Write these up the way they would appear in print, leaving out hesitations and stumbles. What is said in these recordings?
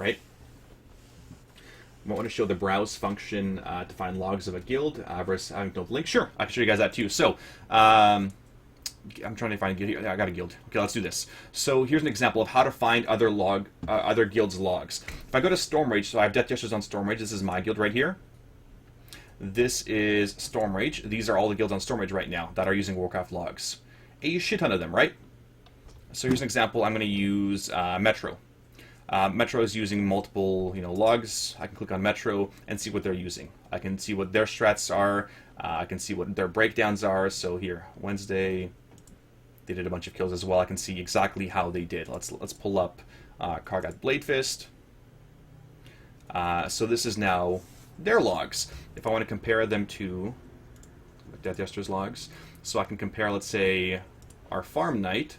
right? I want to show the browse function to find logs of a guild versus having to link. Sure, I can show you guys that too. So, I'm trying to find a guild here. I got a guild. Okay, let's do this. So here's an example of how to find other guilds' logs. If I go to Stormrage, so I have Death Jesters on Stormrage. This is my guild right here. This is Stormrage. These are all the guilds on Stormrage right now that are using Warcraft logs. A shit ton of them, right? So here's an example. I'm going to use Metro. Metro is using multiple, logs. I can click on Metro and see what they're using. I can see what their strats are. I can see what their breakdowns are. So here, Wednesday, they did a bunch of kills as well. I can see exactly how they did. Let's pull up Kargat Bladefist. So this is now their logs. If I want to compare them to Death Jester's logs, so I can compare, let's say, our Farm Knight.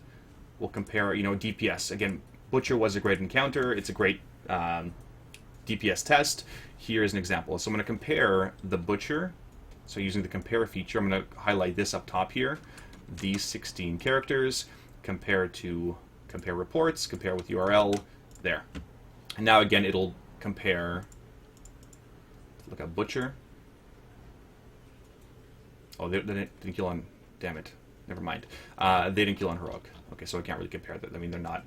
We'll compare, DPS. Again, Butcher was a great encounter. It's a great DPS test. Here's an example. So I'm going to compare the Butcher. So using the compare feature, I'm going to highlight this up top here. These 16 characters, compare reports, compare with URL, there. And now again, it'll compare, look at Butcher. Oh, they didn't kill on, damn it, never mind. They didn't kill on Heroic. Okay, so I can't really compare that. I mean, they're not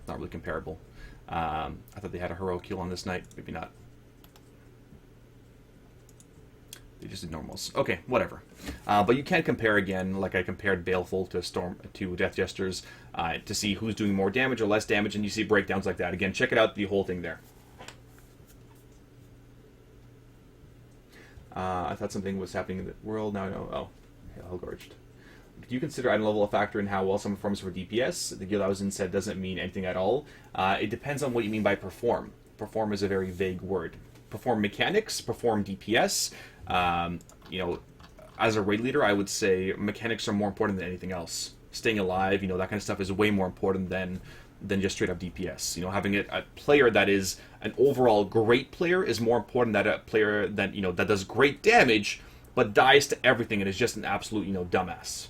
really comparable. I thought they had a Heroic kill on this night, maybe not. They just did normals. Okay, whatever. But you can compare again, like I compared Baleful to Death Jesters, to see who's doing more damage or less damage, and you see breakdowns like that. Again, check it out, the whole thing there. I thought something was happening in the world. Now I know. Oh, Hellgorged. Do you consider item level a factor in how well someone performs for DPS? The guild I was in said doesn't mean anything at all. It depends on what you mean by perform. Perform is a very vague word. Perform mechanics, perform DPS. As a raid leader, I would say mechanics are more important than anything else. Staying alive, that kind of stuff is way more important than just straight up DPS. Having a player that is an overall great player is more important than a player that that does great damage but dies to everything and is just an absolute dumbass.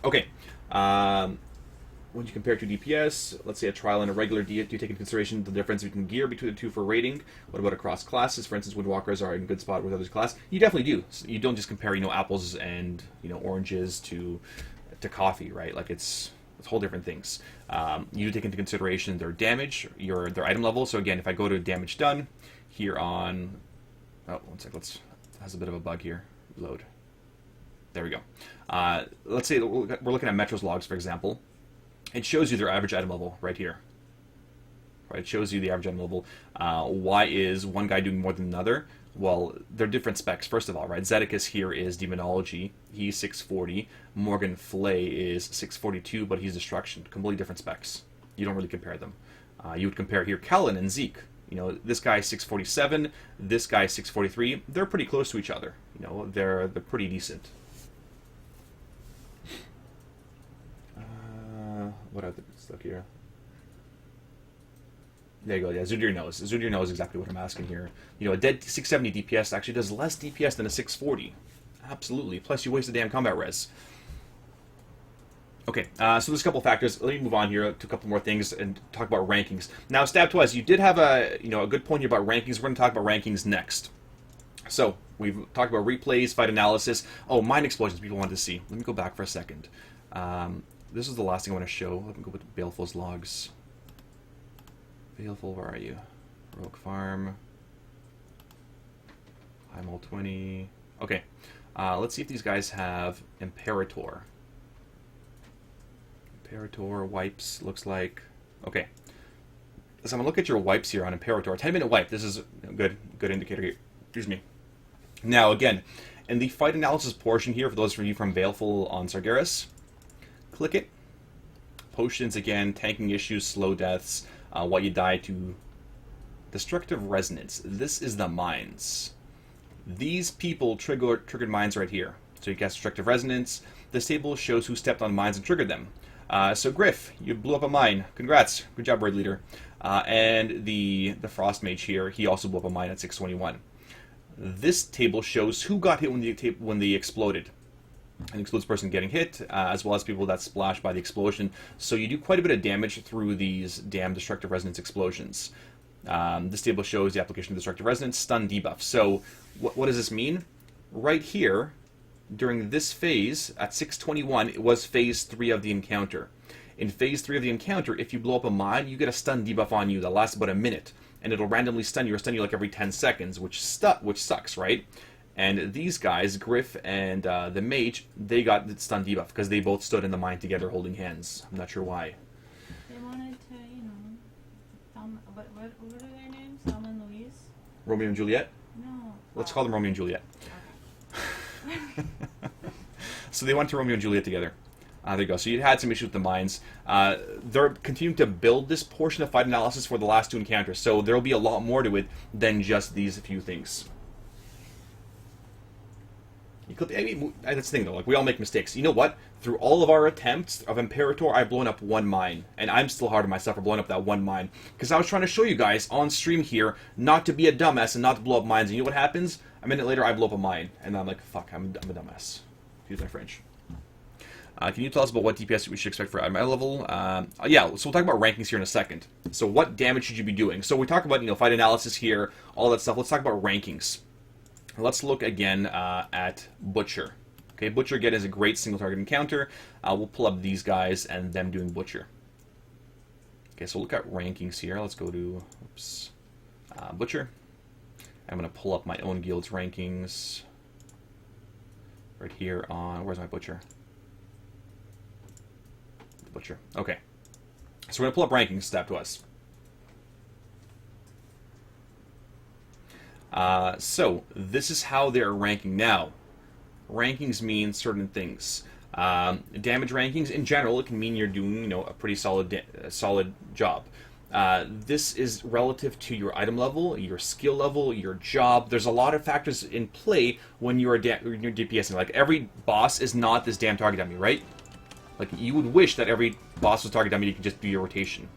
Okay. When you compare to DPS, let's say a trial and a regular D, do you take into consideration the difference between gear between the two for rating? What about across classes? For instance, Windwalkers are in a good spot with others' class. You definitely do. You don't just compare, apples and oranges to coffee, right? Like it's whole different things. You take into consideration their damage, their item level. So again, if I go to damage done here on, one sec, it has a bit of a bug here. Load. There we go. Let's say we're looking at Metro's logs, for example. It shows you their average item level right here. Right, it shows you the average item level. Why is one guy doing more than another? Well, they're different specs, first of all, right? Zedicus here is Demonology. He's 640. Morgan Flay is 642, but he's Destruction. Completely different specs. You don't really compare them. You would compare here Kellen and Zeke. This guy is 647. This guy is 643. They're pretty close to each other. They're pretty decent. What other stuff here? There you go. Yeah, Zudir knows. Zudir knows exactly what I'm asking here. A dead 670 DPS actually does less DPS than a 640. Absolutely. Plus, you waste the damn combat res. Okay, so there's a couple factors. Let me move on here to a couple more things and talk about rankings. Now, Stab Twice, you did have a good point here about rankings. We're going to talk about rankings next. So we've talked about replays, fight analysis. Oh, mind explosions. People want to see. Let me go back for a second. This is the last thing I want to show. Let me go with Baleful's logs. Baleful, where are you? Rogue Farm. I'm all 20. Okay. Let's see if these guys have Imperator. Imperator wipes, looks like. Okay. So I'm going to look at your wipes here on Imperator. 10-minute wipe. This is a good indicator here. Excuse me. Now, again, in the fight analysis portion here, for those of you from Baleful on Sargeras, click it. Potions, again, tanking issues, slow deaths, what you die to. Destructive Resonance. This is the mines. These people triggered mines right here. So you get Destructive Resonance. This table shows who stepped on mines and triggered them. So Griff, you blew up a mine. Congrats. Good job, Raid Leader. And the Frost Mage here, he also blew up a mine at 621. This table shows who got hit when they exploded. and excludes person getting hit, as well as people that splash by the explosion. So you do quite a bit of damage through these damn destructive resonance explosions. This table shows the application of destructive resonance stun debuff. So what does this mean? Right here, during this phase, at 6:21, it was phase 3 of the encounter. In phase 3 of the encounter, if you blow up a mine, you get a stun debuff on you that lasts about a minute. And it'll randomly stun you, or stun you like every 10 seconds, which sucks, right? And these guys, Griff and the Mage, they got the stun debuff because they both stood in the mine together holding hands. I'm not sure why. They wanted to, what are their names? Thelma and Louise? Romeo and Juliet? No. Let's call them Romeo and Juliet. Okay. So they went to Romeo and Juliet together. There you go. So you had some issues with the mines. They're continuing to build this portion of fight analysis for the last 2 encounters, so there'll be a lot more to it than just these few things. That's the thing, though. Like, we all make mistakes. You know what? Through all of our attempts of Imperator, I've blown up 1 mine. And I'm still hard on myself for blowing up that 1 mine. Because I was trying to show you guys on stream here not to be a dumbass and not to blow up mines. And you know what happens? A minute later, I blow up a mine. And I'm like, fuck, I'm a dumbass. Excuse my French. Can you tell us about what DPS we should expect for my level? Yeah, so we'll talk about rankings here in a second. So what damage should you be doing? So we talk about, fight analysis here, all that stuff. Let's talk about rankings. Let's look again at Butcher. Okay, Butcher again is a great single target encounter. We'll pull up these guys and them doing Butcher. Okay, so look at rankings here. Let's go to Butcher. I'm going to pull up my own guild's rankings right here on, where's my Butcher? The Butcher. Okay. So we're going to pull up rankings, step to us. So this is how they're ranking now. Rankings mean certain things. Damage rankings in general, it can mean you're doing a pretty solid job. This is relative to your item level, your skill level, your job. There's a lot of factors in play when you're DPSing. Like, every boss is not this damn target dummy, right? Like, you would wish that every boss was target dummy, you could just do your rotation.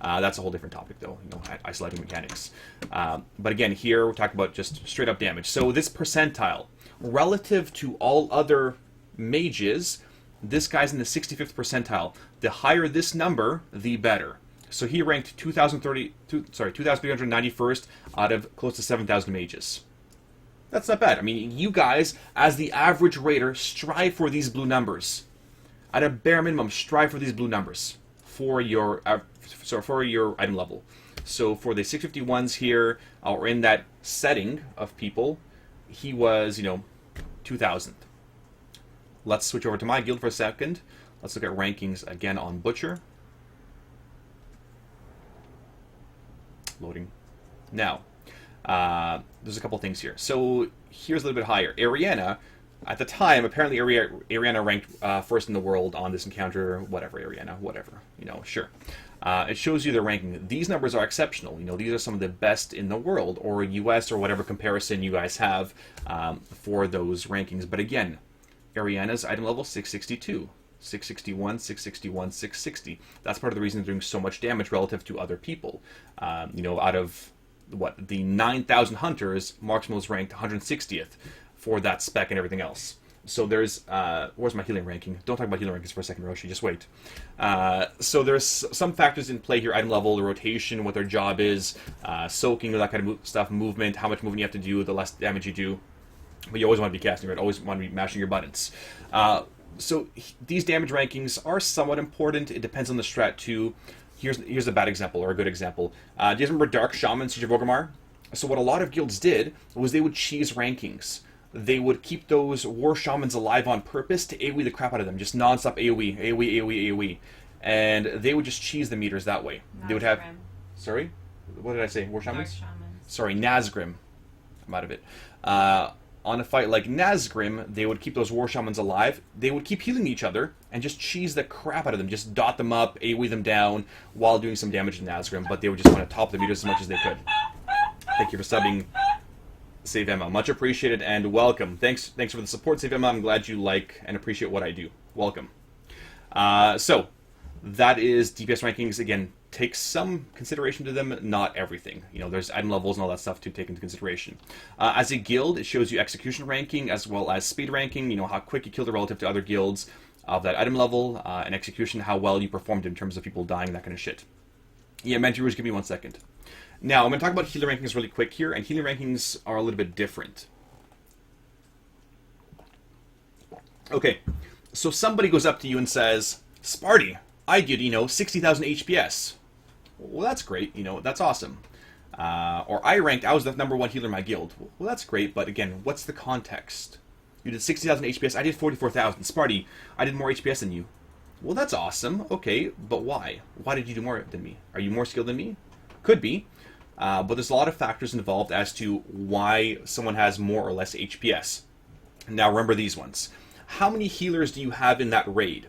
That's a whole different topic, though, isolating mechanics. But again, here we're talking about just straight up damage. So this percentile, relative to all other mages, this guy's in the 65th percentile. The higher this number, the better. So he ranked 2,391st out of close to 7,000 mages. That's not bad. I mean, you guys, as the average raider, strive for these blue numbers. At a bare minimum, strive for these blue numbers for your item level. So for the 651s here, or in that setting of people, he was, 2,000th. Let's switch over to my guild for a second. Let's look at rankings again on Butcher. Loading. Now, there's a couple things here. So here's a little bit higher. Ariana, at the time, apparently Ariana ranked first in the world on this encounter. Whatever, Ariana, whatever. Sure. It shows you the ranking. These numbers are exceptional. These are some of the best in the world, or US, or whatever comparison you guys have for those rankings. But again, Ariana's item level 662. 661, 661, 660. That's part of the reason they're doing so much damage relative to other people. Out of, the 9,000 hunters, Marksman's ranked 160th for that spec and everything else. So there's, where's my healing ranking? Don't talk about healing rankings for a second, Roshi, just wait. So there's some factors in play here: item level, the rotation, what their job is, soaking, that kind of stuff, movement, how much movement you have to do, the less damage you do. But you always want to be casting, right? Always want to be mashing your buttons. So these damage rankings are somewhat important. It depends on the strat too. Here's a bad example, or a good example. Do you guys remember Dark Shaman, Siege of Orgrimmar? So what a lot of guilds did was they would cheese rankings. They would keep those war shamans alive on purpose to AoE the crap out of them. Just non-stop AoE, AoE, AoE, AoE. And they would just cheese the meters that way. Nazgrim. They would have... Sorry? What did I say? War shamans? Dark shamans. Sorry, Nazgrim. I'm out of it. On a fight like Nazgrim, they would keep those war shamans alive. They would keep healing each other and just cheese the crap out of them. Just dot them up, AoE them down while doing some damage to Nazgrim. But they would just want to top the meters as much as they could. Thank you for subbing, Save Emma. Much appreciated and welcome. Thanks for the support, Save Emma. I'm glad you like and appreciate what I do. Welcome. So, that is DPS rankings. Again, take some consideration to them, not everything. You know, there's item levels and all that stuff to take into consideration. As a guild, it shows you execution ranking as well as speed ranking, you know, how quick you killed it relative to other guilds of that item level, and execution, how well you performed in terms of people dying, that kind of shit. Yeah, Mentorers, give me 1 second. Now, I'm going to talk about healer rankings really quick here, and healer rankings are a little bit different. Okay, so somebody goes up to you and says, Sparty, I did, you know, 60,000 HPS. Well, that's great, you know, that's awesome. Or I was the #1 healer in my guild. Well, that's great, but again, what's the context? You did 60,000 HPS, I did 44,000. Sparty, I did more HPS than you. Well, that's awesome, okay, but why? Why did you do more than me? Are you more skilled than me? Could be, but there's a lot of factors involved as to why someone has more or less HPS. Now, remember these ones. How many healers do you have in that raid?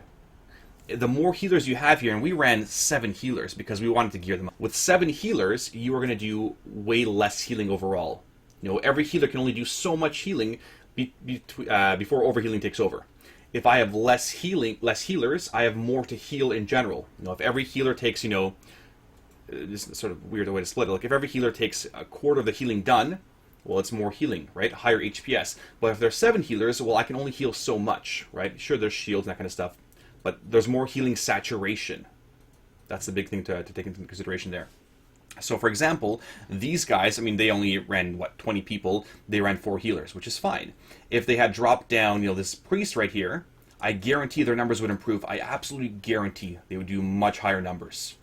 The more healers you have here, and we ran 7 healers because we wanted to gear them up. With 7 healers, you are going to do way less healing overall. You know, every healer can only do so much healing before overhealing takes over. If I have less healers, I have more to heal in general. You know, if every healer takes, you know, this is sort of weird way to split it. Like if every healer takes a quarter of the healing done, well, it's more healing, right? Higher HPS. But if there's 7 healers, well, I can only heal so much, right? Sure, there's shields and that kind of stuff, but there's more healing saturation. That's the big thing to take into consideration there. So, for example, these guys, I mean, they only ran, 20 people. They ran 4 healers, which is fine. If they had dropped down, you know, this priest right here, I guarantee their numbers would improve. I absolutely guarantee they would do much higher numbers.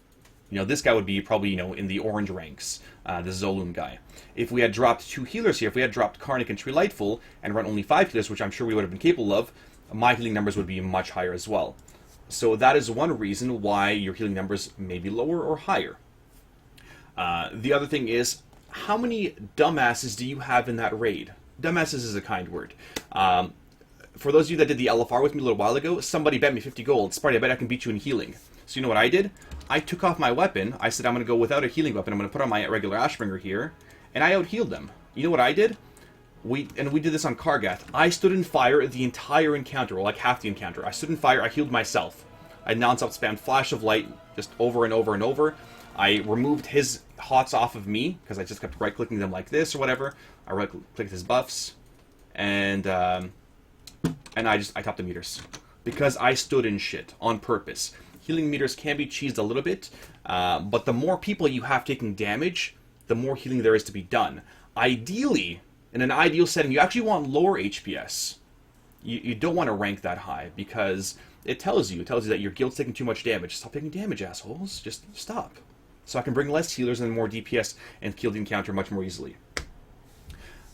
You know, this guy would be probably, you know, in the orange ranks, the Zolum guy. If we had dropped 2 healers here, if we had dropped Karnak and Treelightful and run only 5 healers, which I'm sure we would have been capable of, my healing numbers would be much higher as well. So that is one reason why your healing numbers may be lower or higher. The other thing is, how many dumbasses do you have in that raid? Dumbasses is a kind word. For those of you that did the LFR with me a little while ago, somebody bet me 50 gold. Sparty, I bet I can beat you in healing. So you know what I did? I took off my weapon. I said I'm going to go without a healing weapon. I'm going to put on my regular Ashbringer here. And I out-healed them. You know what I did? We did this on Kargath. I stood in fire the entire encounter, or like half the encounter. I stood in fire, I healed myself. I non-stop spammed Flash of Light just over and over and over. I removed his hots off of me, because I just kept right-clicking them like this or whatever. I right-clicked his buffs. And I topped the meters. Because I stood in shit, on purpose. Healing meters can be cheesed a little bit, but the more people you have taking damage, the more healing there is to be done. Ideally, in an ideal setting, you actually want lower HPS. You don't want to rank that high, because it tells you that your guild's taking too much damage. Stop taking damage, assholes. Just stop. So I can bring less healers and more DPS and kill the encounter much more easily.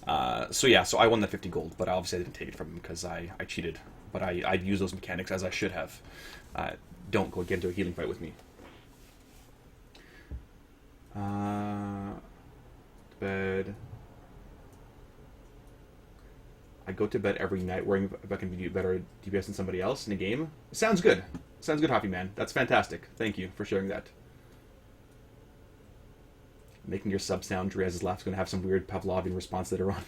So I won the 50 gold, but obviously I didn't take it from him because I cheated. But I used those mechanics as I should have. Don't go get into a healing fight with me. Bed. I go to bed every night worrying if I can do better DPS than somebody else in a game. Sounds good. Sounds good, Hoppy Man. That's fantastic. Thank you for sharing that. Making your sub sound, Drez's laugh's going to have some weird Pavlovian response later on.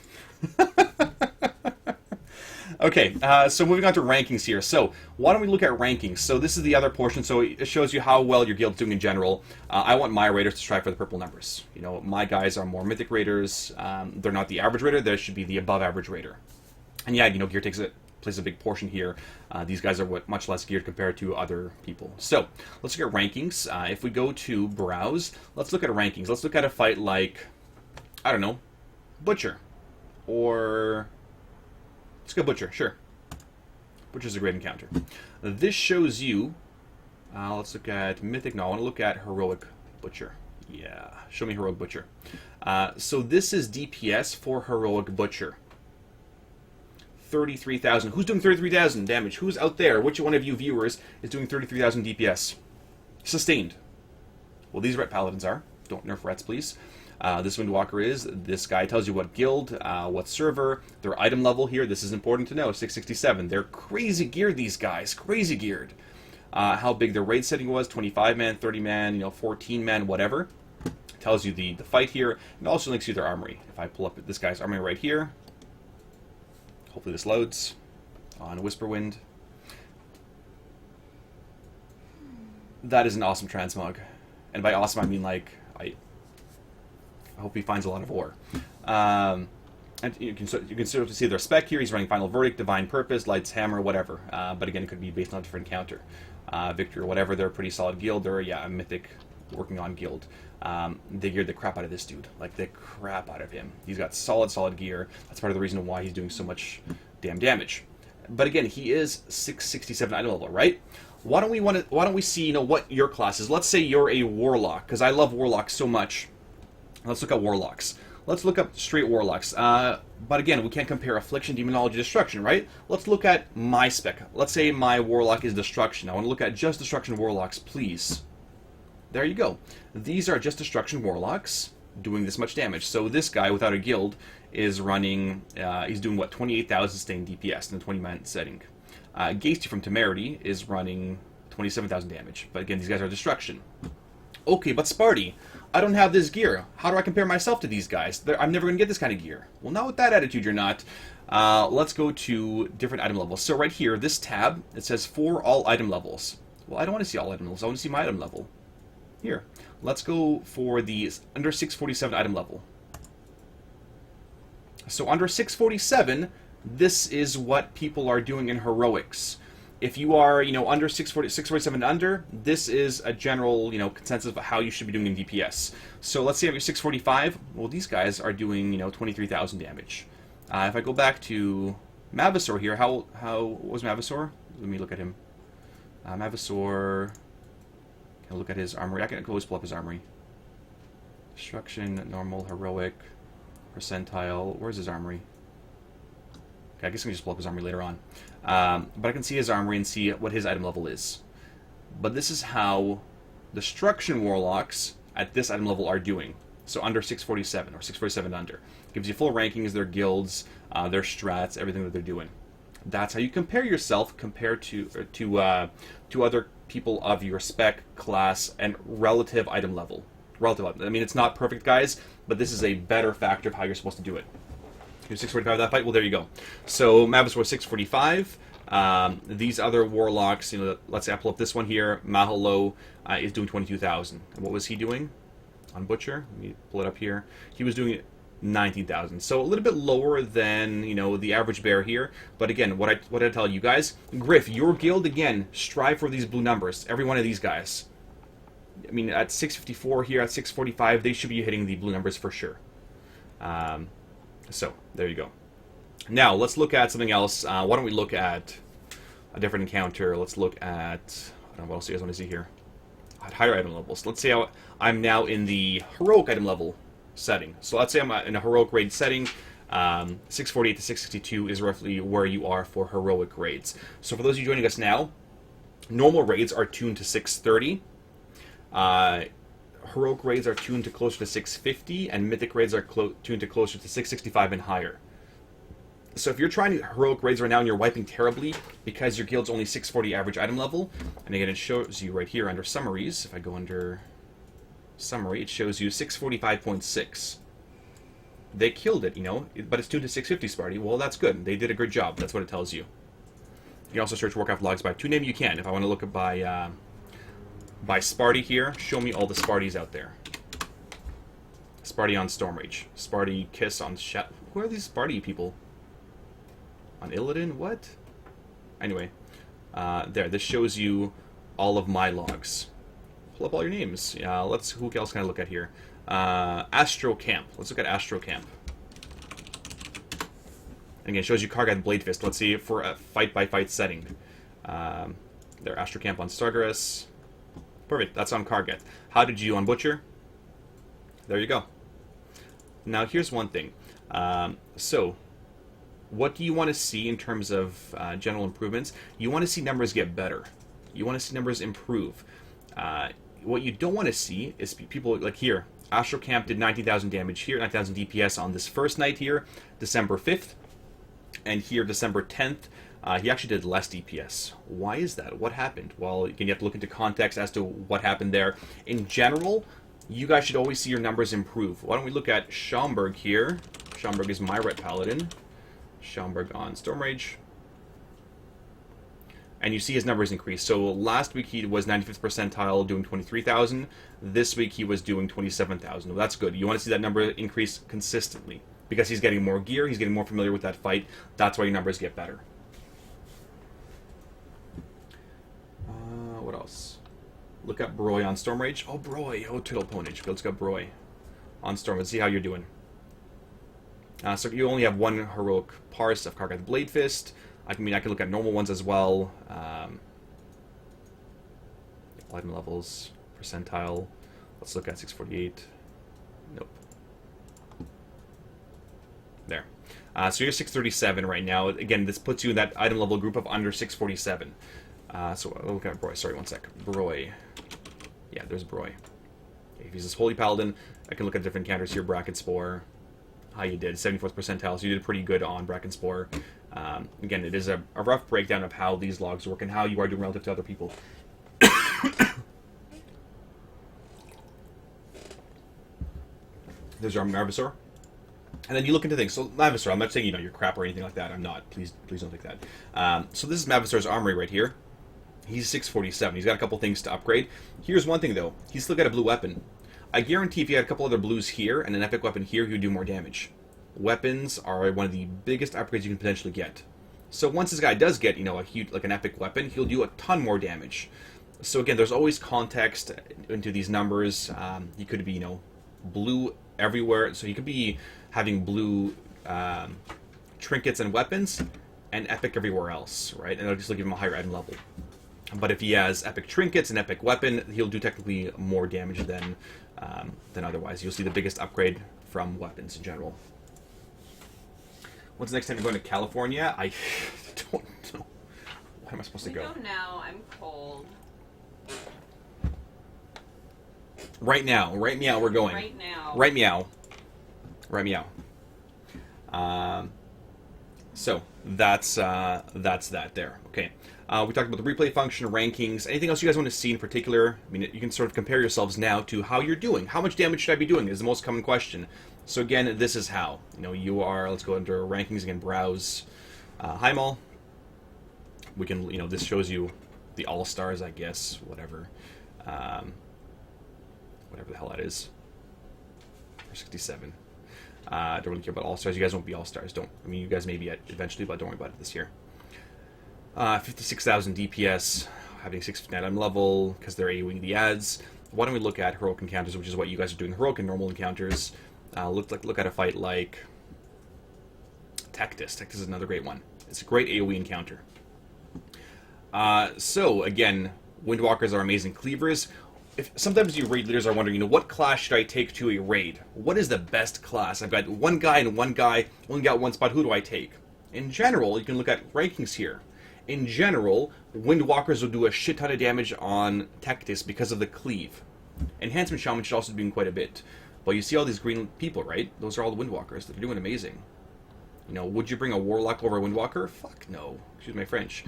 Okay, so moving on to rankings here. So, why don't we look at rankings? So, this is the other portion, so it shows you how well your guild's doing in general. I want my raiders to strive for the purple numbers. You know, my guys are more mythic raiders. They're not the average raider, they should be the above average raider. And yeah, you know, gear plays a big portion here. These guys are much less geared compared to other people. So, let's look at rankings. If we go to browse, let's look at rankings. Let's look at a fight like, I don't know, Butcher. Or let's go Butcher, sure. Butcher's a great encounter. This shows you, let's look at Mythic. No, I want to look at Heroic Butcher. Yeah, show me Heroic Butcher. So this is DPS for Heroic Butcher. 33,000. Who's doing 33,000 damage? Who's out there? Which one of you viewers is doing 33,000 DPS? Sustained. Well, these Ret Paladins are. Don't nerf Rets, please. This Windwalker is. This guy tells you what guild, what server, their item level here. This is important to know. 667. They're crazy geared, these guys. Crazy geared. How big their raid setting was. 25-man, 30-man, 14-man, whatever. Tells you the fight here. And also links you their armory. If I pull up this guy's armory right here. Hopefully this loads on Whisperwind. That is an awesome transmog. And by awesome, I mean, like, I hope he finds a lot of ore. And you can sort of see their spec here. He's running Final Verdict, Divine Purpose, Light's Hammer, whatever. But again, it could be based on a different encounter. Victory or whatever, they're a pretty solid guild. They're, yeah, a mythic working on guild. They geared the crap out of this dude. Like, the crap out of him. He's got solid gear. That's part of the reason why he's doing so much damn damage. But again, he is 667 item level, right? Why don't we see, what your class is? Let's say you're a Warlock, because I love Warlocks so much. Let's look at Warlocks. Let's look up straight Warlocks. But again, we can't compare Affliction, Demonology, Destruction, right? Let's look at my spec. Let's say my Warlock is Destruction. I want to look at just Destruction Warlocks, please. There you go. These are just Destruction Warlocks doing this much damage. So this guy, without a guild, is running, he's doing, what, 28,000 sustained DPS in a 20-man setting. Geisty from Temerity is running 27,000 damage. But again, these guys are Destruction. Okay, but Sparty, I don't have this gear. How do I compare myself to these guys? I'm never going to get this kind of gear. Well, not with that attitude, you're not. Let's go to different item levels. So right here, this tab, it says for all item levels. Well, I don't want to see all item levels. I want to see my item level. Here, let's go for the under 647 item level. So under 647, this is what people are doing in heroics. If you are, under 647 and under, this is a general, consensus of how you should be doing in DPS. So let's say I'm at 645. Well, these guys are doing, 23,000 damage. If I go back to Mavasor here, how was Mavasor? Let me look at him. Mavasor. Can I look at his armory? I can always pull up his armory. Destruction, normal, heroic, percentile. Where's his armory? Okay, I guess I can just pull up his armory later on. But I can see his armory and see what his item level is. But this is how Destruction Warlocks at this item level are doing. So under 647, or 647 under. Gives you full rankings, their guilds, their strats, everything that they're doing. That's how you compare yourself compared to other people of your spec, class, and relative item level. I mean, it's not perfect, guys, but this is a better factor of how you're supposed to do it. You're 645 that fight? Well, there you go. So Mavis was 645. These other Warlocks, let's say I pull up this one here. Mahalo is doing 22,000. What was he doing on Butcher? Let me pull it up here. He was doing 19,000. So a little bit lower than, the average bear here. But again, what I tell you guys, Griff, your guild, again, strive for these blue numbers. Every one of these guys. I mean, at 654 here, at 645, they should be hitting the blue numbers for sure. So, there you go. Now, let's look at something else. Why don't we look at a different encounter? Let's look at, I don't know what else you guys want to see here. At higher item levels. Let's say I'm now in the heroic item level setting. So let's say I'm in a heroic raid setting. 648 to 662 is roughly where you are for heroic raids. So for those of you joining us now, normal raids are tuned to 630. Heroic raids are tuned to closer to 650, and mythic raids are tuned to closer to 665 and higher. So if you're trying heroic raids right now and you're wiping terribly because your guild's only 640 average item level, and again it shows you right here under summaries, if I go under summary, it shows you 645.6. They killed it, but it's tuned to 650, Sparty. Well, that's good. They did a good job. That's what it tells you. You can also search Warcraft logs by two name. You can. If I want to look at by Sparty here, show me all the Sparties out there. Sparty on Stormrage. Sparty Kiss on Shat. Who are these Sparty people? On Illidan? What? Anyway, there. This shows you all of my logs. Pull up all your names. Who else can I look at here? Astro Camp. Let's look at Astro Camp. And again, it shows you Kargat Blade Fist. Let's see for a fight-by-fight setting. There, Astro Camp on Stargaras. Perfect, that's on Kargat. How did you do on Butcher? There you go. Now, here's one thing. So, what do you want to see in terms of general improvements? You want to see numbers get better. You want to see numbers improve. What you don't want to see is people like here. Astro Camp did 19,000 damage here, 9,000 DPS on this first night here, December 5th. And here, December 10th, he actually did less DPS. Why is that? What happened? Well, again, you have to look into context as to what happened there. In general, you guys should always see your numbers improve. Why don't we look at Schaumburg here? Schaumburg is my Ret Paladin. Schaumburg on Stormrage. and you see his numbers increase. So last week he was 95th percentile, doing 23,000. This week he was doing 27,000. Well, that's good. You want to see that number increase consistently because he's getting more gear, he's getting more familiar with that fight. That's why your numbers get better. What else? Look up Broy on Storm Rage. Oh, Broy. Oh, Turtle Ponage. Let's go Broy on Storm. Let's see how you're doing. So you only have one heroic parse of Kargath Blade Fist. I can look at normal ones as well. Item levels, percentile. Let's look at 648. Nope. There. So you're 637 right now. Again, this puts you in that item level group of under 647. So I'll look at Broy. Sorry, one sec. Broy. Yeah, there's Broy. If he's this Holy Paladin, I can look at different counters here. Bracken Spore. How you did. 74th percentile. So you did pretty good on Bracken Spore. Again, it is a rough breakdown of how these logs work and how you are doing relative to other people. There's your Marvisaur. And then you look into things. So Marvisaur, I'm not saying you're crap or anything like that. I'm not. Please don't think that. So this is Marvisaur's armory right here. He's 647. He's got a couple things to upgrade. Here's one thing though. He's still got a blue weapon. I guarantee if you had a couple other blues here and an epic weapon here, he would do more damage. Weapons are one of the biggest upgrades you can potentially get. So once this guy does get, a huge, like an epic weapon, he'll do a ton more damage. So again, there's always context into these numbers. He could be, blue everywhere. So he could be having blue trinkets and weapons and epic everywhere else, right? And it'll just give him a higher item level. But if he has epic trinkets and epic weapon, he'll do technically more damage than otherwise. You'll see the biggest upgrade from weapons in general. When's the next time you're going to California? I don't know. Where am I supposed to go? Go now. I'm cold. Right now. Right meow, we're going. Right now. Right meow. Right meow. So, that's that there. Okay. We talked about the replay function, rankings. Anything else you guys want to see in particular? I mean, you can sort of compare yourselves now to how you're doing. How much damage should I be doing is the most common question. So again, this is how. You are, let's go under rankings again, browse Heimal. We can, this shows you the all-stars, I guess, whatever. Whatever the hell that is. 67. Don't really care about all-stars. You guys won't be all-stars. You guys may be eventually, but don't worry about it this year. 56,000 DPS, having 659 item level, because they're AoEing the ads. Why don't we look at heroic encounters, which is what you guys are doing, heroic and normal encounters. Look at a fight like Tectis. Tectis is another great one. It's a great AoE encounter. So, again, Windwalkers are amazing cleavers. Sometimes you raid leaders are wondering, what class should I take to a raid? What is the best class? I've got one guy and one guy, only got one spot, who do I take? In general, you can look at rankings here. In general, Windwalkers will do a shit ton of damage on Tectis because of the cleave. Enhancement Shaman should also be doing quite a bit. But you see all these green people, right? Those are all the Windwalkers. They're doing amazing. Would you bring a Warlock over a Windwalker? Fuck no. Excuse my French.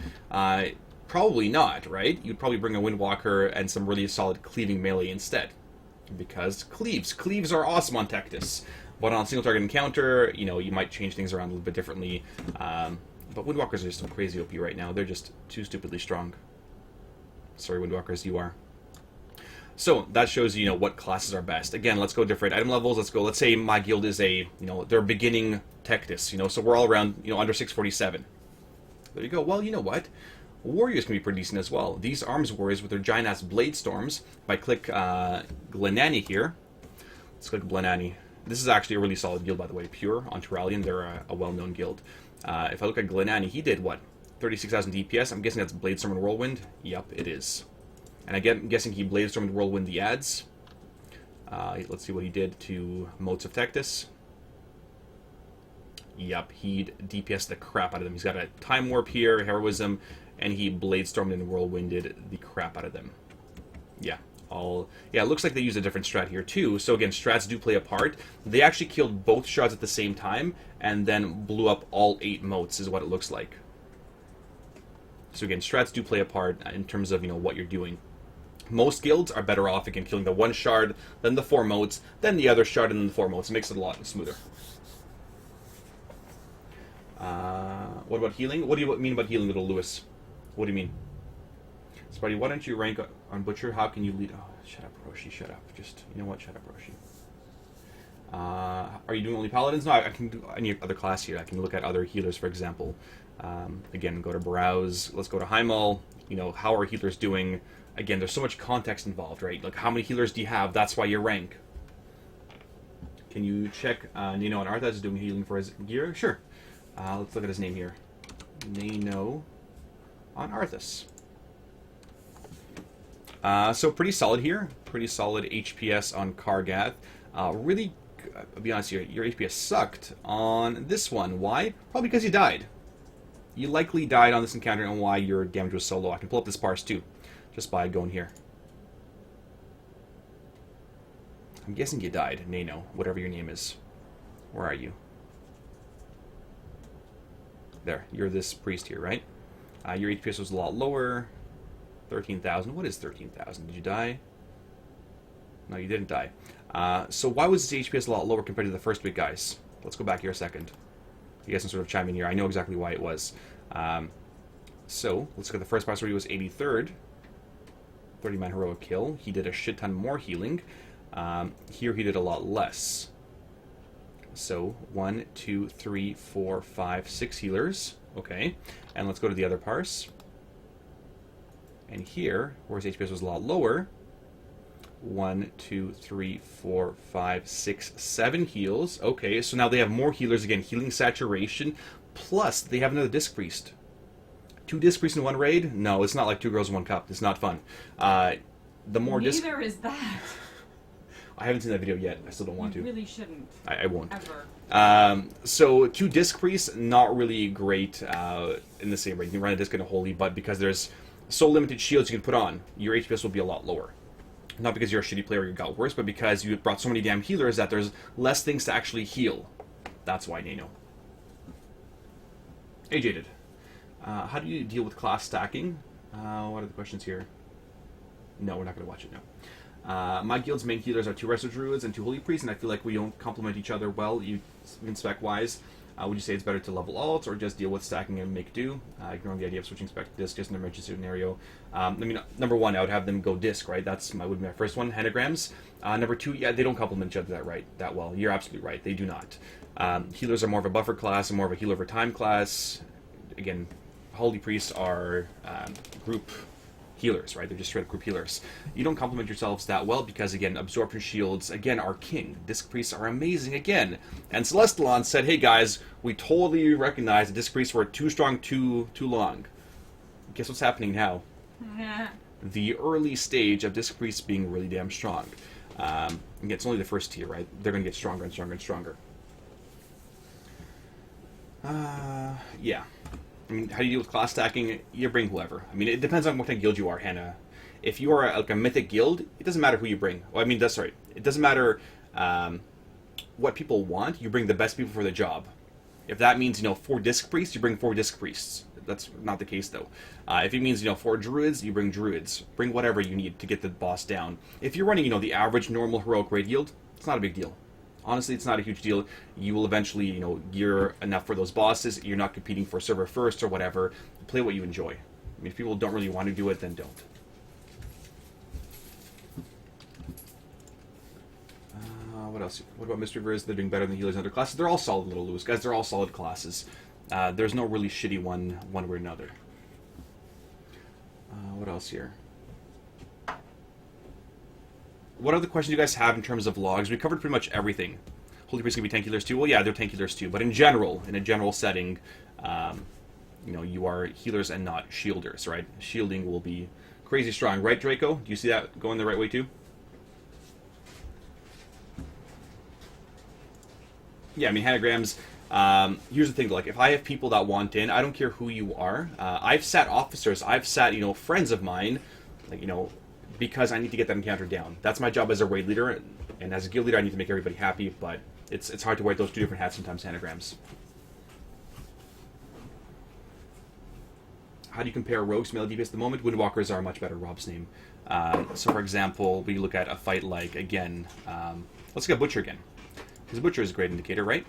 Probably not, right? You'd probably bring a Windwalker and some really solid cleaving melee instead. Because cleaves. Cleaves are awesome on Tectis. But on a single target encounter, you might change things around a little bit differently. But Windwalkers are just so crazy OP right now. They're just too stupidly strong. Sorry, Windwalkers, you are. So, that shows you, what classes are best. Again, let's go different item levels. Let's say my guild is they're beginning Tectis, so we're all around, under 647. There you go. Well, you know what? Warriors can be pretty decent as well. These arms warriors with their giant-ass blade storms, if I click Glenanny here, let's click Glenanny. This is actually a really solid guild, by the way. Pure on Turalian, they're a well-known guild. If I look at Glenanny, he did, 36,000 DPS. I'm guessing that's Bladestorm and Whirlwind. Yep, it is. And I'm guessing he Bladestorm and Whirlwind the ads. Let's see what he did to Motes of Tectis. Yep, he DPS'd the crap out of them. He's got a Time Warp here, Heroism, and he Bladestormed and Whirlwinded the crap out of them. Yeah. It looks like they used a different strat here too. So again, strats do play a part. They actually killed both shards at the same time and then blew up all 8 motes is what it looks like. So again, strats do play a part in terms of, what you're doing. Most guilds are better off, again, killing the one shard, then the 4 motes, then the other shard, and then the 4 motes. It makes it a lot smoother. What about healing? What do you mean about healing, little Lewis? What do you mean? Spidey, why don't you rank on Butcher? How can you lead? Oh, shut up, Roshi. Shut up. Just, you know what? Shut up, Roshi. Are you doing only Paladins? No, I can do any other class here. I can look at other healers, for example. Again, go to Browse. Let's go to Heimal. You know, how are healers doing? Again, there's so much context involved, right? Like, how many healers do you have? That's why you rank. Can you check Nino and Arthas is doing healing for his gear? Sure. Let's look at his name here. Nino on Arthas. So pretty solid here. Pretty solid HPS on Kargath. Really, I'll be honest here, your HPS sucked on this one. Why? Probably because you died. You likely died on this encounter, and why your damage was so low. I can pull up this parse too, just by going here. I'm guessing you died, Nano, whatever your name is. Where are you? There, you're this priest here, right? Your HPS was a lot lower. 13,000. What is 13,000? Did you die? No, you didn't die. So why was this HPS a lot lower compared to the first week, guys? Let's go back here a second. You guys can sort of chime in here. I know exactly why it was. So, let's look at the first part where he was 83rd. 30-man heroic kill. He did a shit ton more healing. Here he did a lot less. So, 1, 2, 3, 4, 5, 6 healers. Okay. And let's go to the other parse. And here, where his HPS was a lot lower, 1, 2, 3, 4, 5, 6, 7 heals. Okay, so now they have more healers again. Healing saturation. Plus, they have another Disc Priest. 2 Disc Priests in one raid? No, it's not like 2 girls in 1 cup. It's not fun. The more Disc... Neither is that. I haven't seen that video yet. I still don't want to. You really shouldn't. I won't. Ever. So 2 Disc Priests, not really great in the same raid. You can run a Disc in a Holy, but because there's so limited shields you can put on, your HPS will be a lot lower. Not because you're a shitty player or you got worse, but because you brought so many damn healers that there's less things to actually heal. That's why, Nano. Hey, Jaded. How do you deal with class stacking? What are the questions here? No, we're not going to watch it now. My guild's main healers are 2 Resto Druids and 2 Holy Priests, and I feel like we don't complement each other well, even spec-wise. Would you say it's better to level alts, or just deal with stacking and make do? Ignoring the idea of switching spec to disc just in an emergency scenario. I mean, number 1, I would have them go disc, right? Would be my first one, Hanagrams. Number 2, yeah, they don't complement each other that well. You're absolutely right, they do not. Healers are more of a buffer class and more of a heal over time class. Again, Holy Priests are group healers, right? They're just straight up group healers. You don't complement yourselves that well because, again, Absorption Shields, again, are king. Disc Priests are amazing again. And Celestalon said, hey guys, we totally recognize that Disc Priests were too strong, too long. Guess what's happening now? The early stage of Disc Priests being really damn strong. Again, it's only the first tier, right? They're going to get stronger and stronger and stronger. Yeah. I mean, how do you deal with class stacking? You bring whoever. I mean, it depends on what kind of guild you are, Hannah. If you are like a mythic guild, it doesn't matter who you bring. Well, I mean, it doesn't matter what people want. You bring the best people for the job. If that means, 4 Disc Priests, you bring 4 Disc Priests. That's not the case, though. If it means, 4 Druids, you bring Druids. Bring whatever you need to get the boss down. If you're running, the average normal heroic raid guild, it's not a big deal. Honestly, it's not a huge deal. You will eventually, gear enough for those bosses. You're not competing for server first or whatever. Play what you enjoy. I mean, if people don't really want to do it, then don't. What else? What about Mystery Verse? They're doing better than healers in other classes. They're all solid, little loose guys. They're all solid classes. There's no really shitty one way or another. What else here? What other questions do you guys have in terms of logs? We covered pretty much everything. Holy Priest can be tank healers too. Well, yeah, they're tank healers too. But in general, in a general setting, you are healers and not shielders, right? Shielding will be crazy strong, right, Draco? Do you see that going the right way too? Yeah, I mean, Hanagrams. Here's the thing, like, if I have people that want in, I don't care who you are. I've sat officers, I've sat, friends of mine, like, because I need to get that encounter down. That's my job as a raid leader, and as a guild leader, I need to make everybody happy, but it's hard to wear those 2 different hats sometimes, Hanagrams. How do you compare rogues to melee DPS at the moment? Windwalkers are much better, Rob's name. So, for example, we look at a fight like, again, let's look at Butcher again. Because Butcher is a great indicator, right?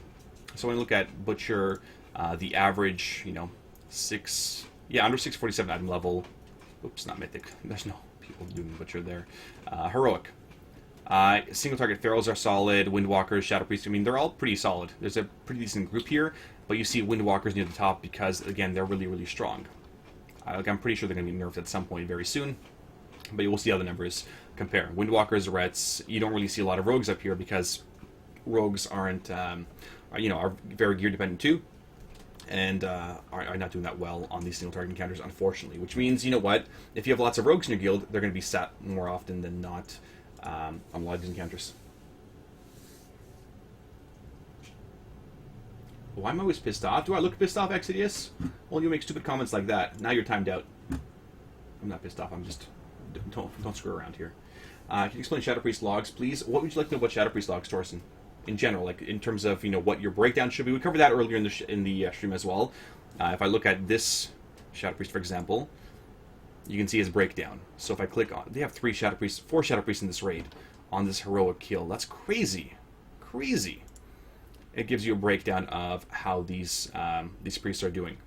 So when we look at Butcher, the average, under 647 item level, Oops, not mythic. There's no people doing butcher there. Heroic. Single target Pharaohs are solid. Windwalkers, Shadow Priests, I mean, they're all pretty solid. There's a pretty decent group here, but you see Windwalkers near the top because, again, they're really, really strong. I'm pretty sure they're going to be nerfed at some point very soon, but you will see how the numbers compare. Windwalkers, Rets, you don't really see a lot of Rogues up here because Rogues aren't, are very gear dependent too, and are not doing that well on these single target encounters, unfortunately. Which means, you know what, if you have lots of Rogues in your guild, they're going to be sat more often than not on a lot of these encounters. Why am I always pissed off? Do I look pissed off, Exodius? Well, you make stupid comments like that. Now you're timed out. I'm not pissed off. I'm just... Don't screw around here. Can you explain Shadow Priest logs, please? What would you like to know about Shadow Priest logs, Torsten? In general, like in terms of what your breakdown should be. We covered that earlier in the stream as well. If I look at this Shadow Priest, for example, you can see his breakdown. So if I click on... They have 4 Shadow Priests in this raid on this heroic kill. That's crazy. Crazy. It gives you a breakdown of how these priests are doing.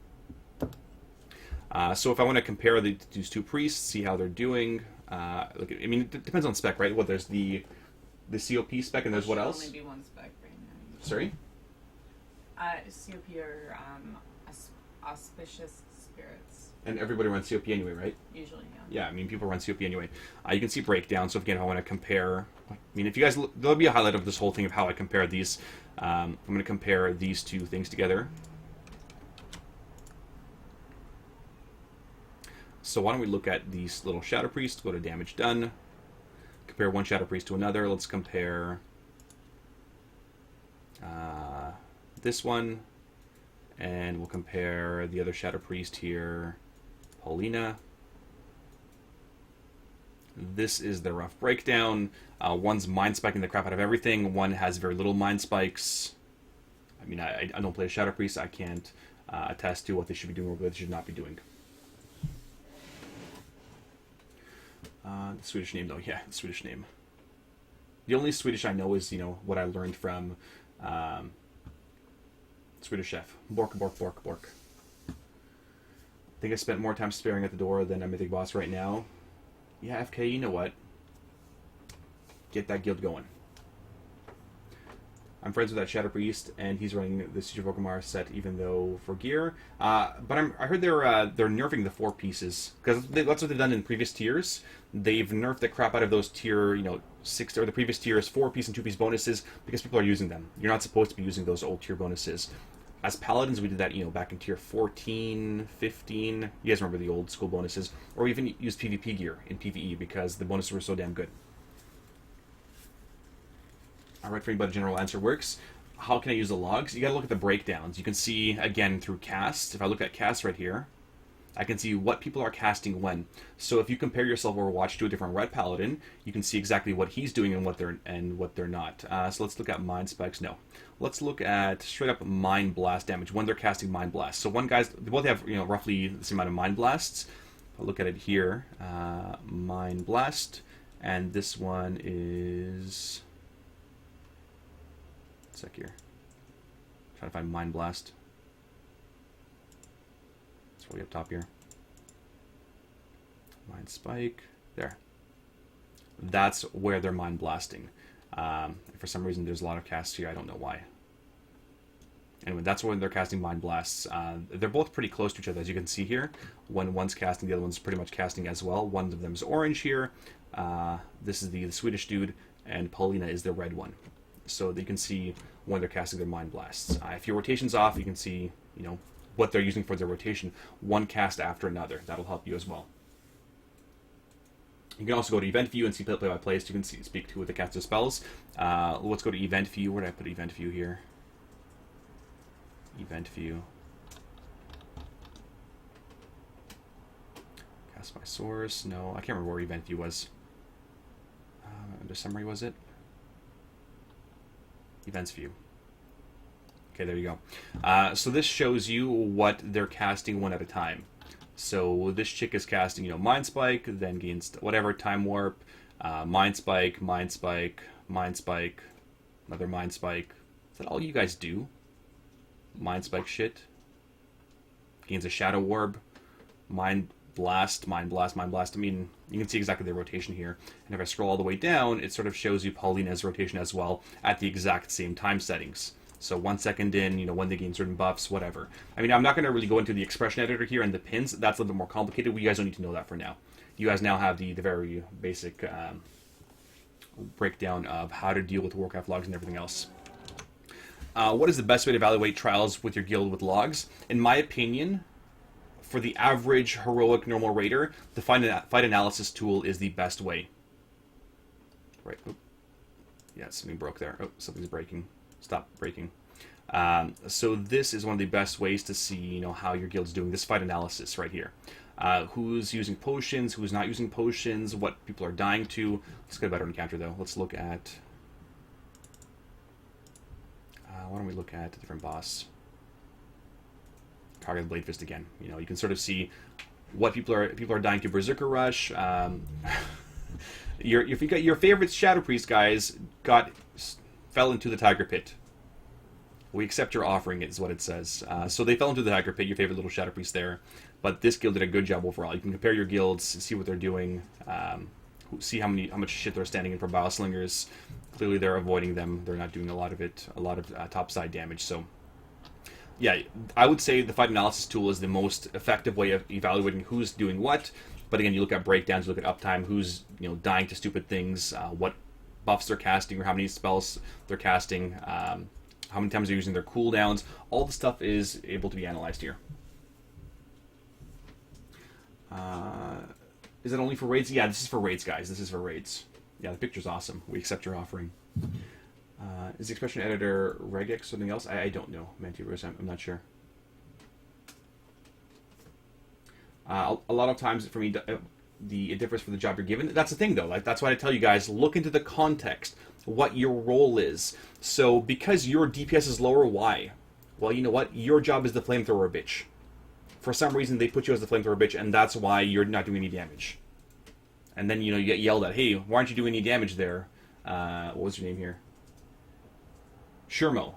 So if I want to compare these 2 priests, see how they're doing. Look, I mean, it depends on spec, right? Well, there's the COP spec, and there's what else? Only be one spec right now. Sorry? COP are auspicious spirits. And everybody runs COP anyway, right? Usually, yeah. Yeah, I mean, people run COP anyway. You can see breakdown. So again, if I want to compare... I mean, if you guys... There'll be a highlight of this whole thing of how I compare these. I'm going to compare these 2 things together. So why don't we look at these little Shadow Priests, go to damage done, compare one Shadow Priest to another. Let's compare this one, and we'll compare the other Shadow Priest here, Paulina. This is the rough breakdown. One's mind spiking the crap out of everything. One has very little mind spikes. I mean, I don't play a Shadow Priest. I can't attest to what they should be doing or what they should not be doing. The Swedish name, though. Yeah, the Swedish name. The only Swedish I know is, what I learned from Swedish Chef. Bork, bork, bork, bork. I think I spent more time sparing at the door than a Mythic Boss right now. Yeah, FK, you know what? Get that guild going. I'm friends with that Shadow Priest, and he's running the Siege of Orgrimmar set, even though for gear. But I heard they're nerfing the 4 pieces, because that's what they've done in previous tiers. They've nerfed the crap out of those tier, 6 or the previous tiers 4-piece and 2-piece bonuses because people are using them. You're not supposed to be using those old tier bonuses. As Paladins, we did that, back in tier 14, 15. You guys remember the old school bonuses, or we even used PvP gear in PvE because the bonuses were so damn good. Alright, for anybody, general answer works. How can I use the logs? You gotta look at the breakdowns. You can see, again, through cast. If I look at cast right here, I can see what people are casting when. So if you compare yourself Overwatch to a different Red Paladin, you can see exactly what he's doing and what they're not. So let's look at Mind Spikes. No. Let's look at straight up Mind Blast damage when they're casting Mind Blast. So they both have roughly the same amount of Mind Blasts. I'll look at it here. Mind Blast. And this one is... Sec here. Trying to find Mind Blast. It's probably up top here. Mind Spike. There. That's where they're Mind Blasting. For some reason, there's a lot of casts here. I don't know why. Anyway, that's when they're casting Mind Blasts. They're both pretty close to each other, as you can see here. When one's casting, the other one's pretty much casting as well. One of them is orange here. This is the Swedish dude, and Paulina is the red one. So you can see when they're casting their Mind Blasts. If your rotation's off, you can see, what they're using for their rotation. One cast after another. That'll help you as well. You can also go to Event View and see play-by-play, so you can speak to the cast of spells. Let's go to Event View. Where did I put Event View here? Event View. Cast by source. No, I can't remember where Event View was. Under summary, was it? Events View. Okay, there you go. So this shows you what they're casting one at a time. So this chick is casting, Mind Spike, then gains whatever, Time Warp, Mind Spike, Mind Spike, Mind Spike, another Mind Spike. Is that all you guys do? Mind Spike shit. Gains a Shadow Orb, Mind blast, mind blast, mind blast. I mean, you can see exactly the rotation here. And if I scroll all the way down, it sort of shows you Paulina's rotation as well at the exact same time settings. So 1 second in, you know, when they gain certain buffs, whatever. I mean, I'm not going to really go into the expression editor here and the pins. That's a little bit more complicated. You guys don't need to know that for now. You guys now have the very basic breakdown of how to deal with Warcraft logs and everything else. What is the best way to evaluate trials with your guild with logs? In my opinion, for the average heroic normal raider, the fight analysis tool is the best way. Right. Oh. Yeah, something broke there. Oh, something's breaking. Stop breaking. So this is one of the best ways to see, you know, how your guild's doing. This fight analysis right here. Who's using potions, who's not using potions, what people are dying to. Let's get a better encounter though. Let's look at. Why don't we look at a different boss? Target Blade Fist again. You know, you can sort of see what people are dying to. Berserker Rush. Your favorite Shadow Priest guys fell into the Tiger Pit. We accept your offering, is what it says. So they fell into the Tiger Pit, your favorite little Shadow Priest there. But this guild did a good job overall. You can compare your guilds, see what they're doing, see how much shit they're standing in for Bioslingers. Clearly they're avoiding them. They're not doing a lot of topside damage. So yeah, I would say the fight analysis tool is the most effective way of evaluating who's doing what. But again, you look at breakdowns, you look at uptime, who's, you know, dying to stupid things, what buffs they're casting, or how many spells they're casting, how many times they're using their cooldowns. All the stuff is able to be analyzed here. Is it only for raids? Yeah, this is for raids, guys. This is for raids. Yeah, the picture's awesome. We accept your offering. Is the expression editor regex something else? I don't know, Mantiverse. I'm not sure. A lot of times, for me, it differs for the job you're given. That's the thing, though. Like, that's why I tell you guys, look into the context, what your role is. So, because your DPS is lower, why? Well, you know what? Your job is the flamethrower bitch. For some reason, they put you as the flamethrower bitch, and that's why you're not doing any damage. And then, you know, you get yelled at, hey, why aren't you doing any damage there? What was your name here? Shermo,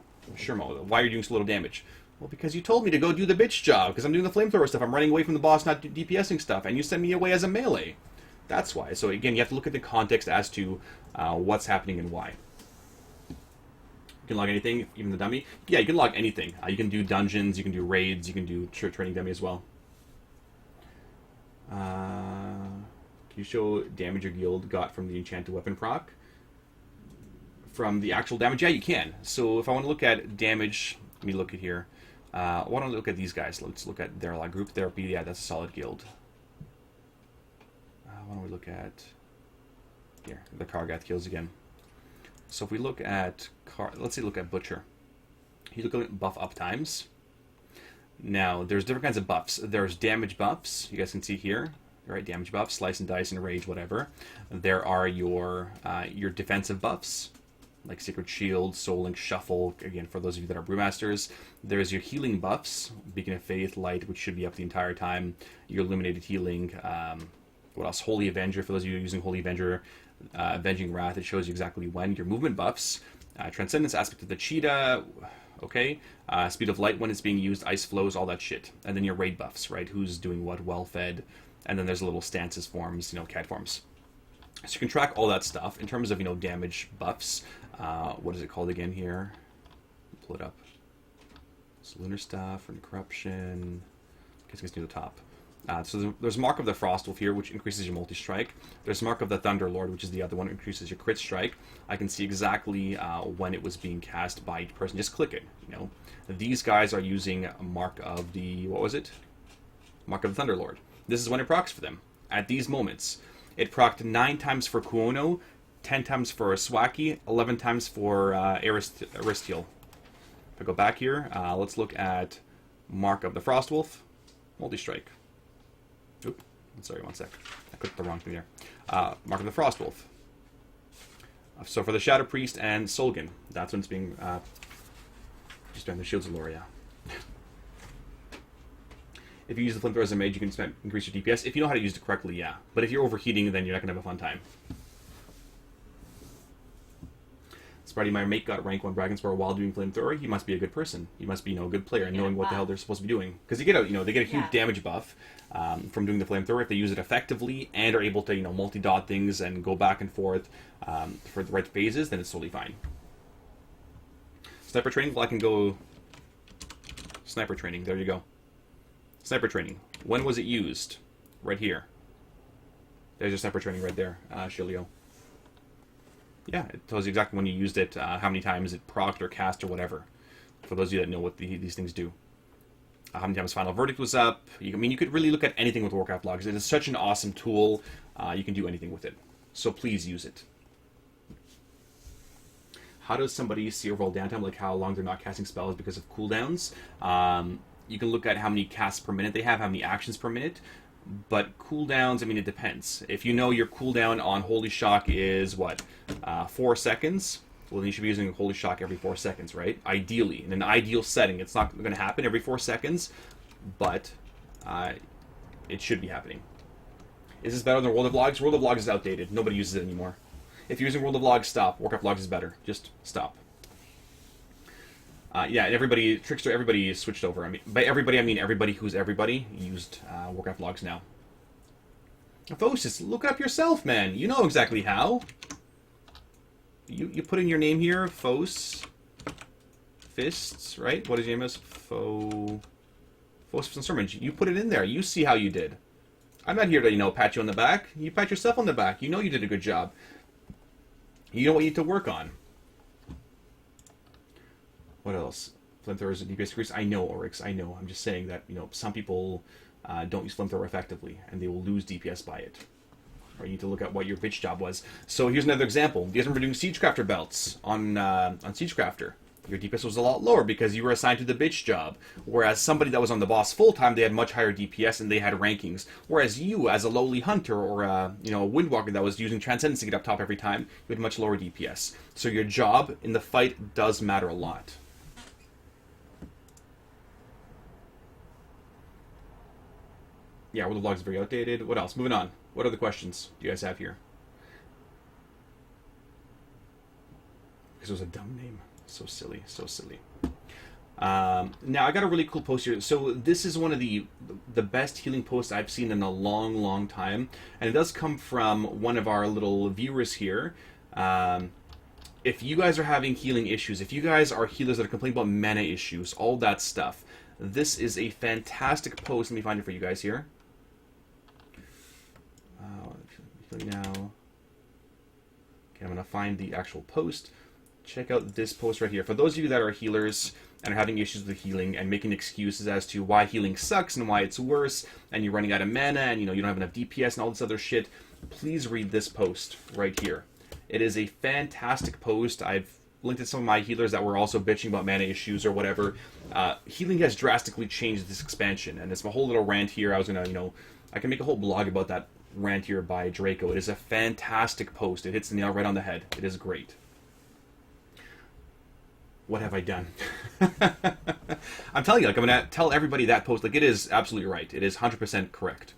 why are you doing so little damage? Well, because you told me to go do the bitch job, because I'm doing the flamethrower stuff. I'm running away from the boss, not DPSing stuff, and you send me away as a melee. That's why. So again, you have to look at the context as to what's happening and why. You can log anything, even the dummy. Yeah, you can log anything. You can do dungeons, you can do raids, you can do training dummy as well. Can you show damage your guild got from the enchanted weapon proc? From the actual damage? Yeah, you can. So if I want to look at damage, let me look at here. Why don't I look at these guys? Let's look at their group therapy. Yeah, that's a solid guild. Why don't we look at here, the Kargath kills again. So if we look at let's say look at Butcher. You look at buff up times. Now there's different kinds of buffs. There's damage buffs. You guys can see here, right? Damage buffs, slice and dice and rage, whatever. There are your defensive buffs, like Sacred Shield, Soul Link, Shuffle, again, for those of you that are Brewmasters. There's your healing buffs, Beacon of Faith, Light, which should be up the entire time. Your Illuminated Healing, what else? Holy Avenger, for those of you using Holy Avenger, Avenging Wrath, it shows you exactly when. Your movement buffs, Transcendence, Aspect of the Cheetah, okay. Speed of Light when it's being used, Ice Flows, all that shit. And then your raid buffs, right? Who's doing what, well-fed. And then there's little stances forms, you know, cat forms. So you can track all that stuff in terms of, you know, damage buffs. What is it called again here? Pull it up. It's Lunar Stuff and Corruption. I guess it gets near the top. So there's Mark of the Frostwolf here, which increases your multi-strike. There's Mark of the Thunderlord, which is the other one, increases your crit strike. I can see exactly when it was being cast by each person. Just click it, you know. These guys are using Mark of the, what was it? Mark of the Thunderlord. This is when it procs for them, at these moments. It procced 9 times for Kuono, 10 times for Swaki, 11 times for Aristiel. If I go back here, let's look at Mark of the Frostwolf, multi-strike. Oop, sorry, one sec. I clicked the wrong thing there. Mark of the Frostwolf. So for the Shadow Priest and Solgan, that's when it's being just on the Shields of Loria. If you use the flamethrower as a mage, you can increase your DPS. If you know how to use it correctly, yeah. But if you're overheating, then you're not going to have a fun time. Sparty, my mate got rank 1 Dragonspore while doing flamethrower. He must be a good person. He must be, a good player and knowing what the hell they're supposed to be doing. Because they get a huge damage buff from doing the flamethrower if they use it effectively and are able to, multi-dot things and go back and forth for the right phases. Then it's totally fine. Sniper training. Well, I can go. Sniper training. There you go. Sniper training. When was it used? Right here. There's your sniper training right there, Shilio. Yeah, it tells you exactly when you used it, how many times it procced or cast or whatever. For those of you that know what these things do. How many times Final Verdict was up. You could really look at anything with Warcraft logs. It is such an awesome tool. You can do anything with it. So please use it. How does somebody see overall downtime, like how long they're not casting spells because of cooldowns? You can look at how many casts per minute they have, how many actions per minute. But cooldowns, it depends. If you know your cooldown on Holy Shock is, 4 seconds? Well, then you should be using Holy Shock every 4 seconds, right? Ideally. In an ideal setting, it's not going to happen every 4 seconds, but it should be happening. Is this better than World of Logs? World of Logs is outdated. Nobody uses it anymore. If you're using World of Logs, stop. Warcraft Logs is better. Just stop. Trickster, everybody switched over. By everybody, I mean everybody who's everybody used Warcraft Logs now. Phosis, look it up yourself, man. You know exactly how. You put in your name here, Phos. Fists, right? What his name is? Phos and Sermons. You put it in there. You see how you did. I'm not here to, pat you on the back. You pat yourself on the back. You know you did a good job. You know what you need to work on. What else? Flamethrowers and DPS increase. I know, Oryx. I know. I'm just saying that, some people don't use Flamethrower effectively, and they will lose DPS by it. Or you need to look at what your bitch job was. So here's another example. You guys remember doing Siegecrafter belts on Siegecrafter. Your DPS was a lot lower because you were assigned to the bitch job. Whereas somebody that was on the boss full-time, they had much higher DPS and they had rankings. Whereas you, as a lowly hunter or a Windwalker that was using Transcendence to get up top every time, you had much lower DPS. So your job in the fight does matter a lot. Yeah, World of Logs is very outdated. What else? Moving on. What other questions do you guys have here? Because it was a dumb name. So silly, so silly. Now, I got a really cool post here. So this is one of the best healing posts I've seen in a long, long time. And it does come from one of our little viewers here. If you guys are having healing issues, if you guys are healers that are complaining about mana issues, all that stuff, this is a fantastic post. Let me find it for you guys here. Now, okay, I'm going to find the actual post. Check out this post right here. For those of you that are healers and are having issues with healing and making excuses as to why healing sucks and why it's worse, and you're running out of mana and you don't have enough DPS and all this other shit, please read this post right here. It is a fantastic post. I've linked to some of my healers that were also bitching about mana issues or whatever. Healing has drastically changed this expansion, and it's my whole little rant here. I was gonna, I can make a whole blog about that rant here by Draco. It is a fantastic post. It hits the nail right on the head. It is great. What have I done? I'm telling you, I'm going to tell everybody that post. It is absolutely right. It is 100% correct.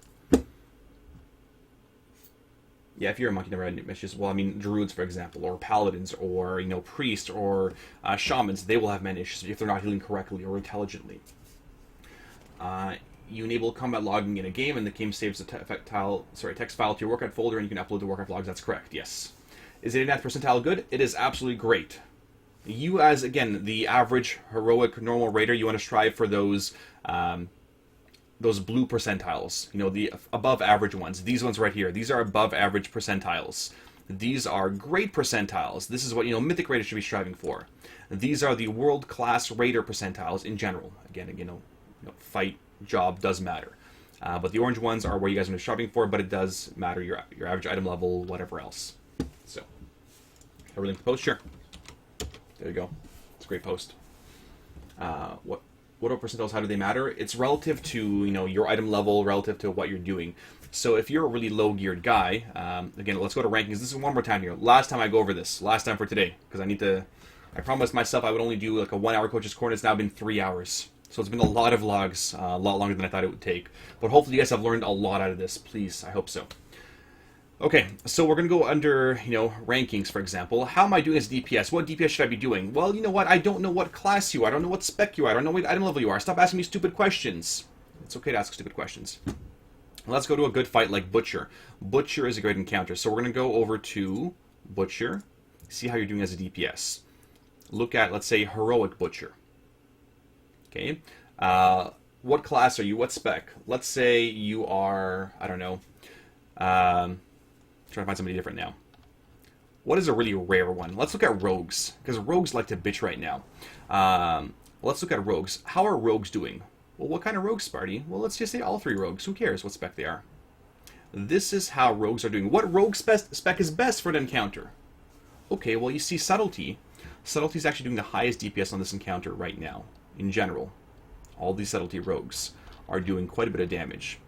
Yeah, if you're a monkey never had issues, druids, for example, or paladins, or, priests, or shamans, they will have mana issues if they're not healing correctly or intelligently. You enable combat logging in a game, and the game saves the text file to your Warcraft folder, and you can upload the Warcraft logs. That's correct, yes. Is 89th percentile good? It is absolutely great. You, as, again, the average, heroic, normal raider, you want to strive for those blue percentiles, the above average ones. These ones right here, these are above average percentiles. These are great percentiles. This is what, mythic raiders should be striving for. These are the world-class raider percentiles in general. Again, fight, job does matter. But the orange ones are where you guys are going to be striving for, but it does matter your average item level, whatever else. So, can I relink the post? Sure. There you go. It's a great post. What are percentiles? How do they matter? It's relative to your item level, relative to what you're doing. So if you're a really low geared guy, again, let's go to rankings. This is one more time here. Last time I go over this. Last time for today, because I promised myself I would only do like a 1 hour coach's corner. It's now been 3 hours. So it's been a lot of vlogs, a lot longer than I thought it would take. But hopefully you guys have learned a lot out of this. Please, I hope so. Okay, so we're going to go under, rankings, for example. How am I doing as DPS? What DPS should I be doing? Well, you know what? I don't know what class you are. I don't know what spec you are. I don't know what item level you are. Stop asking me stupid questions. It's okay to ask stupid questions. Let's go to a good fight like Butcher. Butcher is a great encounter. So we're going to go over to Butcher, see how you're doing as a DPS. Look at, let's say, Heroic Butcher. Okay. What class are you? What spec? Let's say you are, I don't know, trying to find somebody different now. What is a really rare one? Let's look at rogues, because rogues like to bitch right now. Let's look at rogues. How are rogues doing? Well, what kind of rogues, Sparty? Well, let's just say all 3 rogues. Who cares what spec they are? This is how rogues are doing. What rogue spec is best for an encounter? Okay, well, you see Subtlety. Subtlety is actually doing the highest DPS on this encounter right now, in general. All these Subtlety rogues are doing quite a bit of damage.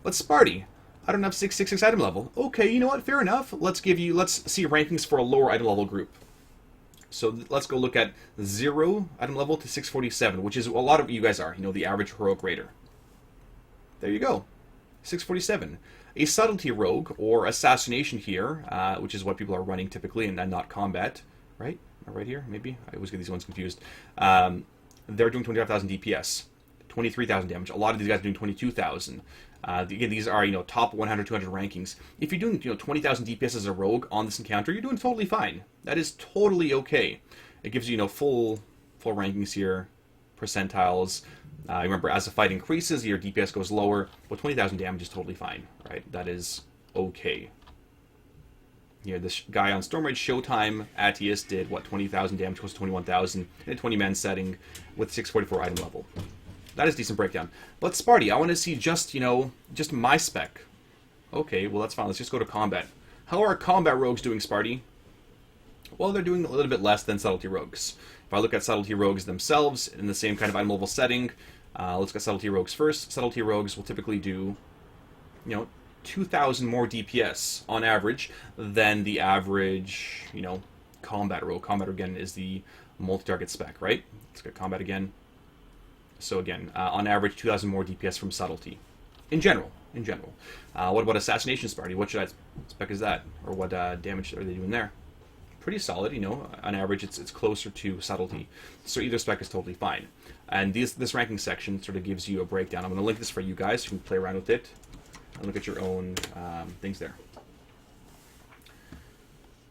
But Sparty, I don't have 666 item level. Okay, you know what? Fair enough. Let's see rankings for a lower item level group. So let's go look at 0 item level to 647, which is a lot of you guys are, the average heroic raider. There you go. 647. A subtlety rogue, or assassination here, which is what people are running typically, and not combat, right? Am I right here? Maybe? I always get these ones confused. They're doing 25,000 DPS, 23,000 damage. A lot of these guys are doing 22,000. Again, these are, top 100, 200 rankings. If you're doing, 20,000 DPS as a rogue on this encounter, you're doing totally fine. That is totally okay. It gives you, full rankings here, percentiles. Remember, as the fight increases, your DPS goes lower, but 20,000 damage is totally fine, right? That is okay. Here, this guy on Stormrage Showtime, Atius, did, 20,000 damage, close to 21,000, in a 20-man setting with 644 item level. That is decent breakdown. But Sparty, I want to see just, just my spec. Okay, well, that's fine. Let's just go to combat. How are combat rogues doing, Sparty? Well, they're doing a little bit less than subtlety rogues. If I look at subtlety rogues themselves in the same kind of item level setting, let's get subtlety rogues first. Subtlety rogues will typically do, 2,000 more DPS on average than the average, combat rogue. Combat, again, is the multi-target spec, right? Let's get combat again. So again, on average, 2,000 more DPS from subtlety. In general. What about assassination, Sparty? What spec is that? Or what damage are they doing there? Pretty solid, on average it's closer to subtlety. So either spec is totally fine. And this ranking section sort of gives you a breakdown. I'm going to link this for you guys. You can play around with it and look at your own things there.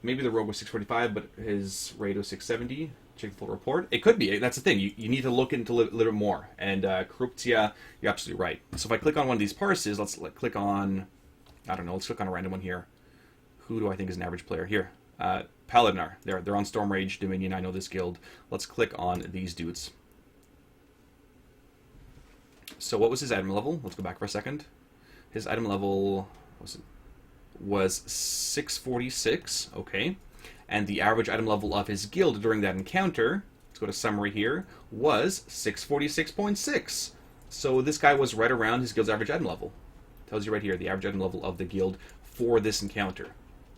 Maybe the rogue was 645, but his raid was 670. Check the full report. It could be. That's the thing. You need to look into a little bit more. And Corruptia, you're absolutely right. So if I click on one of these parses, let's click on, I don't know, let's click on a random one here. Who do I think is an average player? Here. Paladinar. They're on Stormrage, Dominion. I know this guild. Let's click on these dudes. So what was his item level? Let's go back for a second. His item level was 646. Okay. And the average item level of his guild during that encounter, let's go to summary here, was 646.6. So this guy was right around his guild's average item level. Tells you right here the average item level of the guild for this encounter.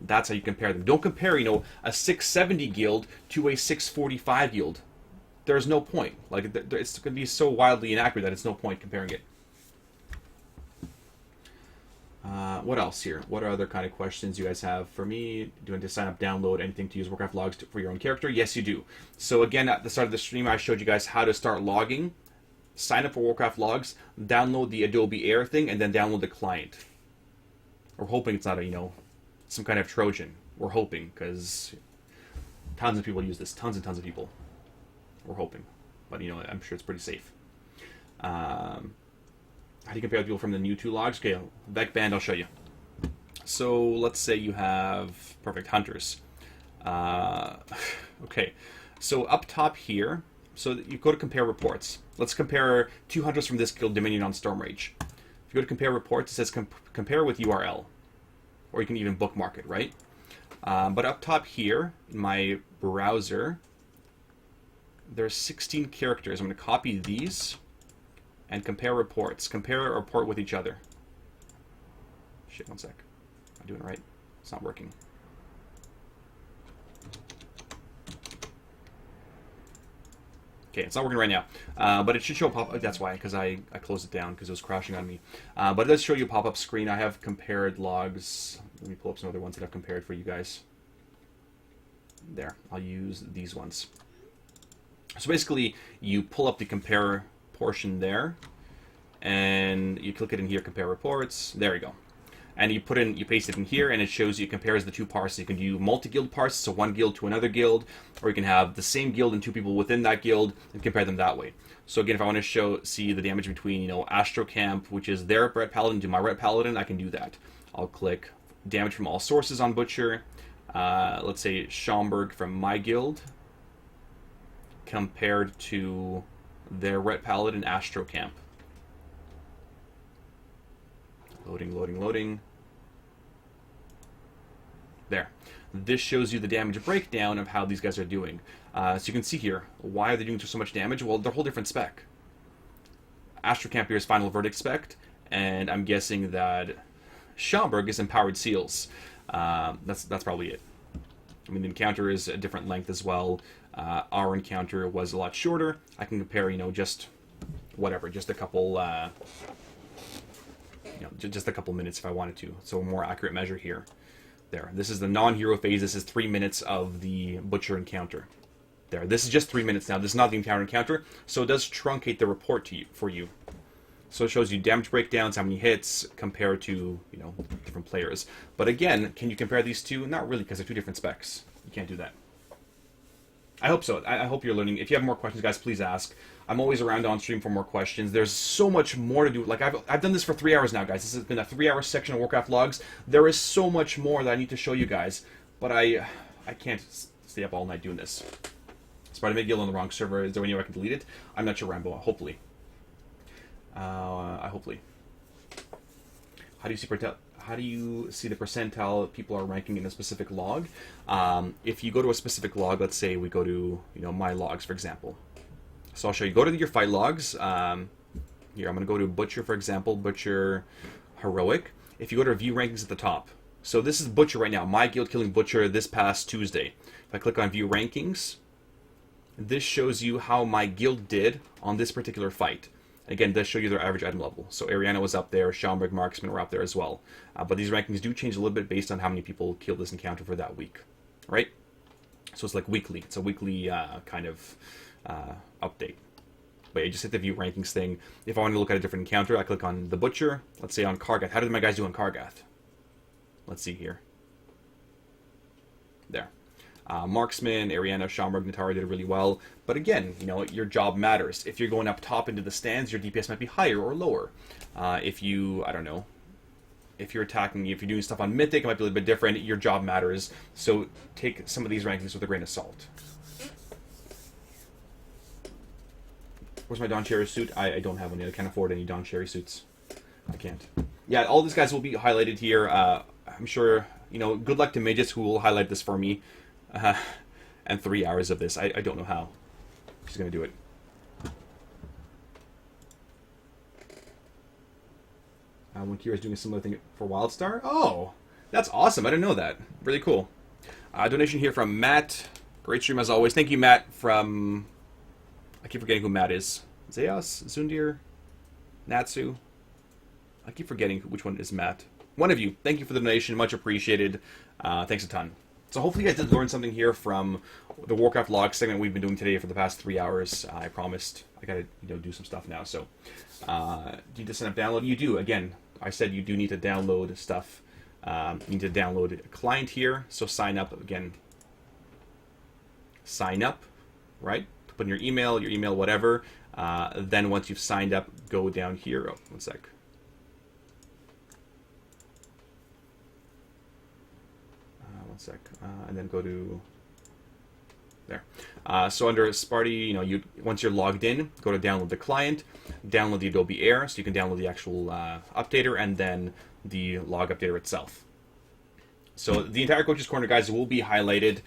That's how you compare them. Don't compare, a 670 guild to a 645 guild. There's no point. Like, it's going to be so wildly inaccurate that it's no point comparing it. What else here? What are other kind of questions you guys have for me? Do you want to sign up, download anything to use Warcraft logs for your own character? Yes, you do. So again, at the start of the stream, I showed you guys how to start logging. Sign up for Warcraft logs, download the Adobe Air thing, and then download the client. We're hoping it's not some kind of Trojan. We're hoping, because tons of people use this. Tons and tons of people. We're hoping. But, I'm sure it's pretty safe. How do you compare the people from the new 2 logs? Okay, Vec Band, I'll show you. So let's say you have perfect hunters. Okay, so up top here, so you go to compare reports. Let's compare 2 hunters from this guild, Dominion on Stormrage. If you go to compare reports, it says compare with URL, or you can even bookmark it, right? But up top here in my browser, there's 16 characters. I'm going to copy these and compare reports. Compare a report with each other. Shit, one sec. Am I doing it right? It's not working. Okay, it's not working right now, but it should show a pop-up. That's why, because I closed it down because it was crashing on me. But it does show you a pop-up screen. I have compared logs. Let me pull up some other ones that I've compared for you guys. There, I'll use these ones. So basically, you pull up the compare portion there, and you click it in here, compare reports. There you go. And you paste it in here, and it shows you, compares the two parses. You can do multi-guild parses, so one guild to another guild, or you can have the same guild and two people within that guild and compare them that way. So again, if I want to see the damage between, Astro Camp, which is their Ret Paladin, to my Ret Paladin, I can do that. I'll click damage from all sources on Butcher. Let's say Schaumburg from my guild compared to their Ret Paladin Astro Camp. Loading, loading, loading. There. This shows you the damage breakdown of how these guys are doing. So you can see here, why are they doing so much damage? Well, they're a whole different spec. Astro Camp here is Final Verdict spec, and I'm guessing that Schaumburg is Empowered Seals. That's probably it. I mean, the encounter is a different length as well. Our encounter was a lot shorter. I can compare, just whatever, just a couple... just a couple minutes if I wanted to. So a more accurate measure here. There. This is the non-hero phase. This is 3 minutes of the Butcher encounter. There. This is just 3 minutes now. This is not the encounter, so it does truncate the report for you. So it shows you damage breakdowns, how many hits, compared to, different players. But again, can you compare these two? Not really, because they're two different specs. You can't do that. I hope so. I hope you're learning. If you have more questions, guys, please ask. I'm always around on stream for more questions. There's so much more to do. Like, I've done this for 3 hours now, guys. This has been a 3-hour section of Warcraft logs. There is so much more that I need to show you guys. But I can't stay up all night doing this. So I made guild on the wrong server. Is there any way I can delete it? I'm not sure, Rambo. Hopefully. Hopefully. How do you see the percentile people are ranking in a specific log? If you go to a specific log, let's say we go to my logs, for example. So I'll show you. Go to your fight logs. Here, I'm going to go to Butcher, for example. Butcher Heroic. If you go to View Rankings at the top. So this is Butcher right now. My guild killing Butcher this past Tuesday. If I click on View Rankings, this shows you how my guild did on this particular fight. Again, it does show you their average item level. So Ariana was up there, Schaumburg, Marksman were up there as well. But these rankings do change a little bit based on how many people killed this encounter for that week. Right? So it's like weekly. It's a weekly kind of update. But you just hit the view rankings thing. If I want to look at a different encounter, I click on the Butcher. Let's say on Kargath. How did my guys do on Kargath? Let's see here. There. Marksman, Ariana, Schaumburg, Natara did really well. But again, your job matters. If you're going up top into the stands, your DPS might be higher or lower. If you're attacking, if you're doing stuff on Mythic, it might be a little bit different. Your job matters. So take some of these rankings with a grain of salt. Where's my Don Cherry suit? I don't have one yet. I can't afford any Don Cherry suits. I can't. Yeah, all these guys will be highlighted here. I'm sure, good luck to Midgets who will highlight this for me. And 3 hours of this. I don't know how. She's going to do it. When Kira's doing a similar thing for WildStar. Oh, that's awesome. I didn't know that. Really cool. Donation here from Matt. Great stream as always. Thank you, Matt, from... I keep forgetting who Matt is. Zeos? Zundir? Natsu? I keep forgetting which one is Matt. One of you. Thank you for the donation. Much appreciated. Thanks a ton. So hopefully you guys did learn something here from the Warcraft log segment we've been doing today for the past 3 hours. I promised I gotta do some stuff now. So do you need to sign up, download? You do. Again, I said you do need to download stuff. You need to download a client here. So sign up again. Sign up, right? Put in your email, whatever. Then once you've signed up, go down here. Oh, one sec. And then go to there. So under Sparty, once you're logged in, go to download the client, download the Adobe Air, so you can download the actual updater, and then the log updater itself. So the entire Coach's Corner, guys, will be highlighted.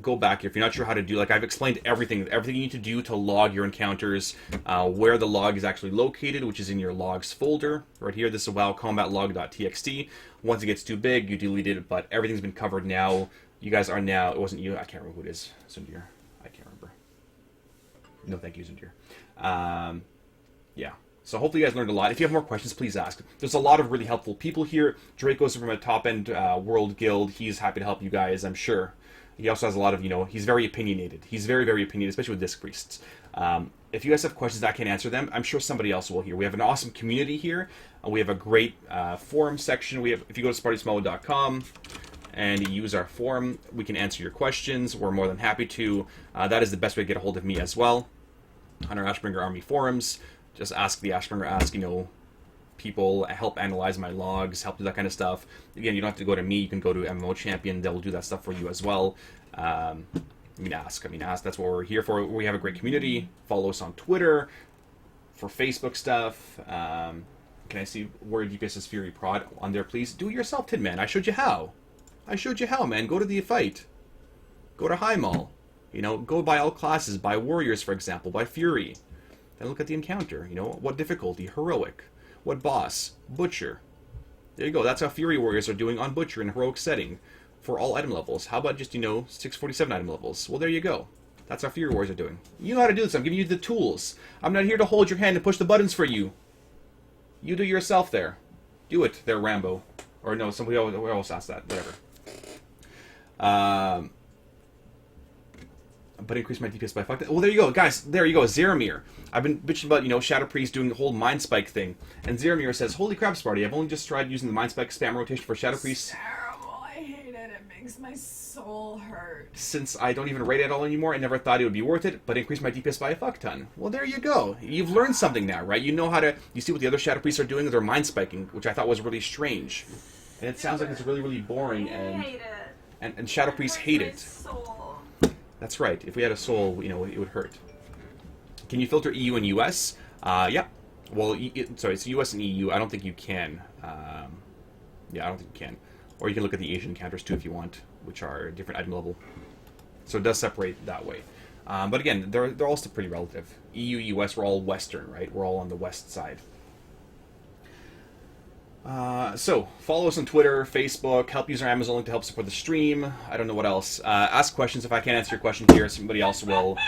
Go back if you're not sure how to do. Like I've explained everything you need to do to log your encounters, where the log is actually located, which is in your logs folder right here. This is wowcombatlog.txt. Once it gets too big, you delete it, but everything's been covered now. You guys are now. It wasn't you. I can't remember who it is. Sundir. I can't remember. No, thank you, Zindir. Yeah. So hopefully you guys learned a lot. If you have more questions, please ask. There's a lot of really helpful people here. Draco's from a top-end world guild. He's happy to help you guys, I'm sure. He also has a lot of, he's very opinionated. He's very, very opinionated, especially with Disc Priests. If you guys have questions that I can't answer them, I'm sure somebody else will here. We have an awesome community here. We have a great forum section. If you go to SpartySmall.com and you use our forum, we can answer your questions. We're more than happy to. That is the best way to get a hold of me as well. On our Ashbringer Army forums, just ask the Ashbringer Ask, people, help analyze my logs, help do that kind of stuff. Again, you don't have to go to me. You can go to MMO Champion. They'll do that stuff for you as well. Ask. That's what we're here for. We have a great community. Follow us on Twitter for Facebook stuff. Can I see where DPS says Fury Prod on there, please? Do it yourself, Tin Man. I showed you how. Man. Go to the fight. Go to High Mall. Go by all classes. Buy Warriors, for example. Buy Fury. Then look at the encounter. What difficulty? Heroic. What boss? Butcher. There you go. That's how Fury Warriors are doing on Butcher in Heroic setting for all item levels. How about just, 647 item levels? Well, there you go. That's how Fury Warriors are doing. You know how to do this. I'm giving you the tools. I'm not here to hold your hand and push the buttons for you. You do it yourself there. Do it there, Rambo. Or no, somebody else asked that. Whatever. But increase my DPS by 5. Well, there you go, guys. There you go, Zeramir. I've been bitching about, Shadow Priest doing the whole Mind Spike thing. And Zeramir says, holy crap, Sparty, I've only just tried using the Mind Spike spam rotation for Shadow Priest. Terrible. I hate it. It makes my soul hurt. Since I don't even raid at all anymore, I never thought it would be worth it, but increase my DPS by a fuck ton. Well, there you go. You've learned something now, right? You know how to... You see what the other Shadow Priests are doing with their Mind Spiking, which I thought was really strange. And it sounds like it's really, really boring, I hate it. and Shadow Priests hate My it. soul. That's right. If we had a soul, it would hurt. Can you filter EU and US? Yeah. Well, it's US and EU. I don't think you can. Yeah, I don't think you can. Or you can look at the Asian counters too if you want, which are a different item level. So it does separate that way. But again, they're all still pretty relative. EU, US, we're all Western, right? We're all on the West side. So, follow us on Twitter, Facebook, help use our Amazon link to help support the stream. I don't know what else. Ask questions. If I can't answer your question here, somebody else will.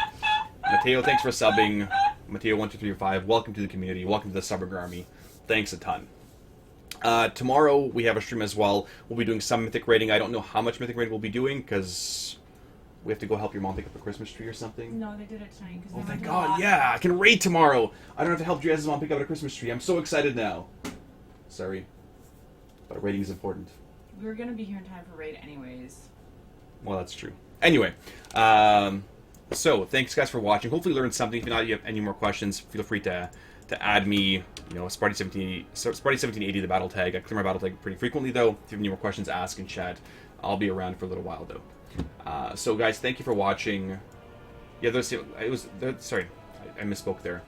Mateo, thanks for subbing. Mateo1235, welcome to the community. Welcome to the Subberger Army. Thanks a ton. Tomorrow, we have a stream as well. We'll be doing some Mythic raiding. I don't know how much Mythic raiding we'll be doing, because we have to go help your mom pick up a Christmas tree or something. No, they did it tonight. Oh, thank God. Yeah, I can raid tomorrow. I don't have to help Jaz's mom pick up a Christmas tree. I'm so excited now. Sorry. But raiding is important. We were going to be here in time for raid anyways. Well, that's true. Anyway, so thanks guys for watching. Hopefully you learned something. If not, you have any more questions, feel free to add me. Sparty1780, the battle tag. I clear my battle tag pretty frequently, though. If you have any more questions, ask in chat. I'll be around for a little while, though. So guys, thank you for watching. Yeah, sorry, I misspoke there.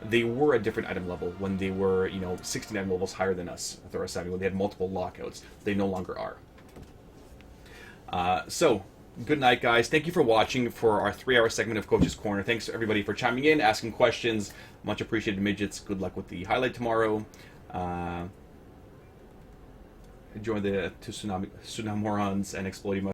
They were a different item level when they were, 16 item levels higher than us at Thoros when they had multiple lockouts. They no longer are. So, good night, guys. Thank you for watching for our 3-hour segment of Coach's Corner. Thanks, everybody, for chiming in, asking questions. Much appreciated, midgets. Good luck with the highlight tomorrow. Enjoy the Tsunamorons and Exploding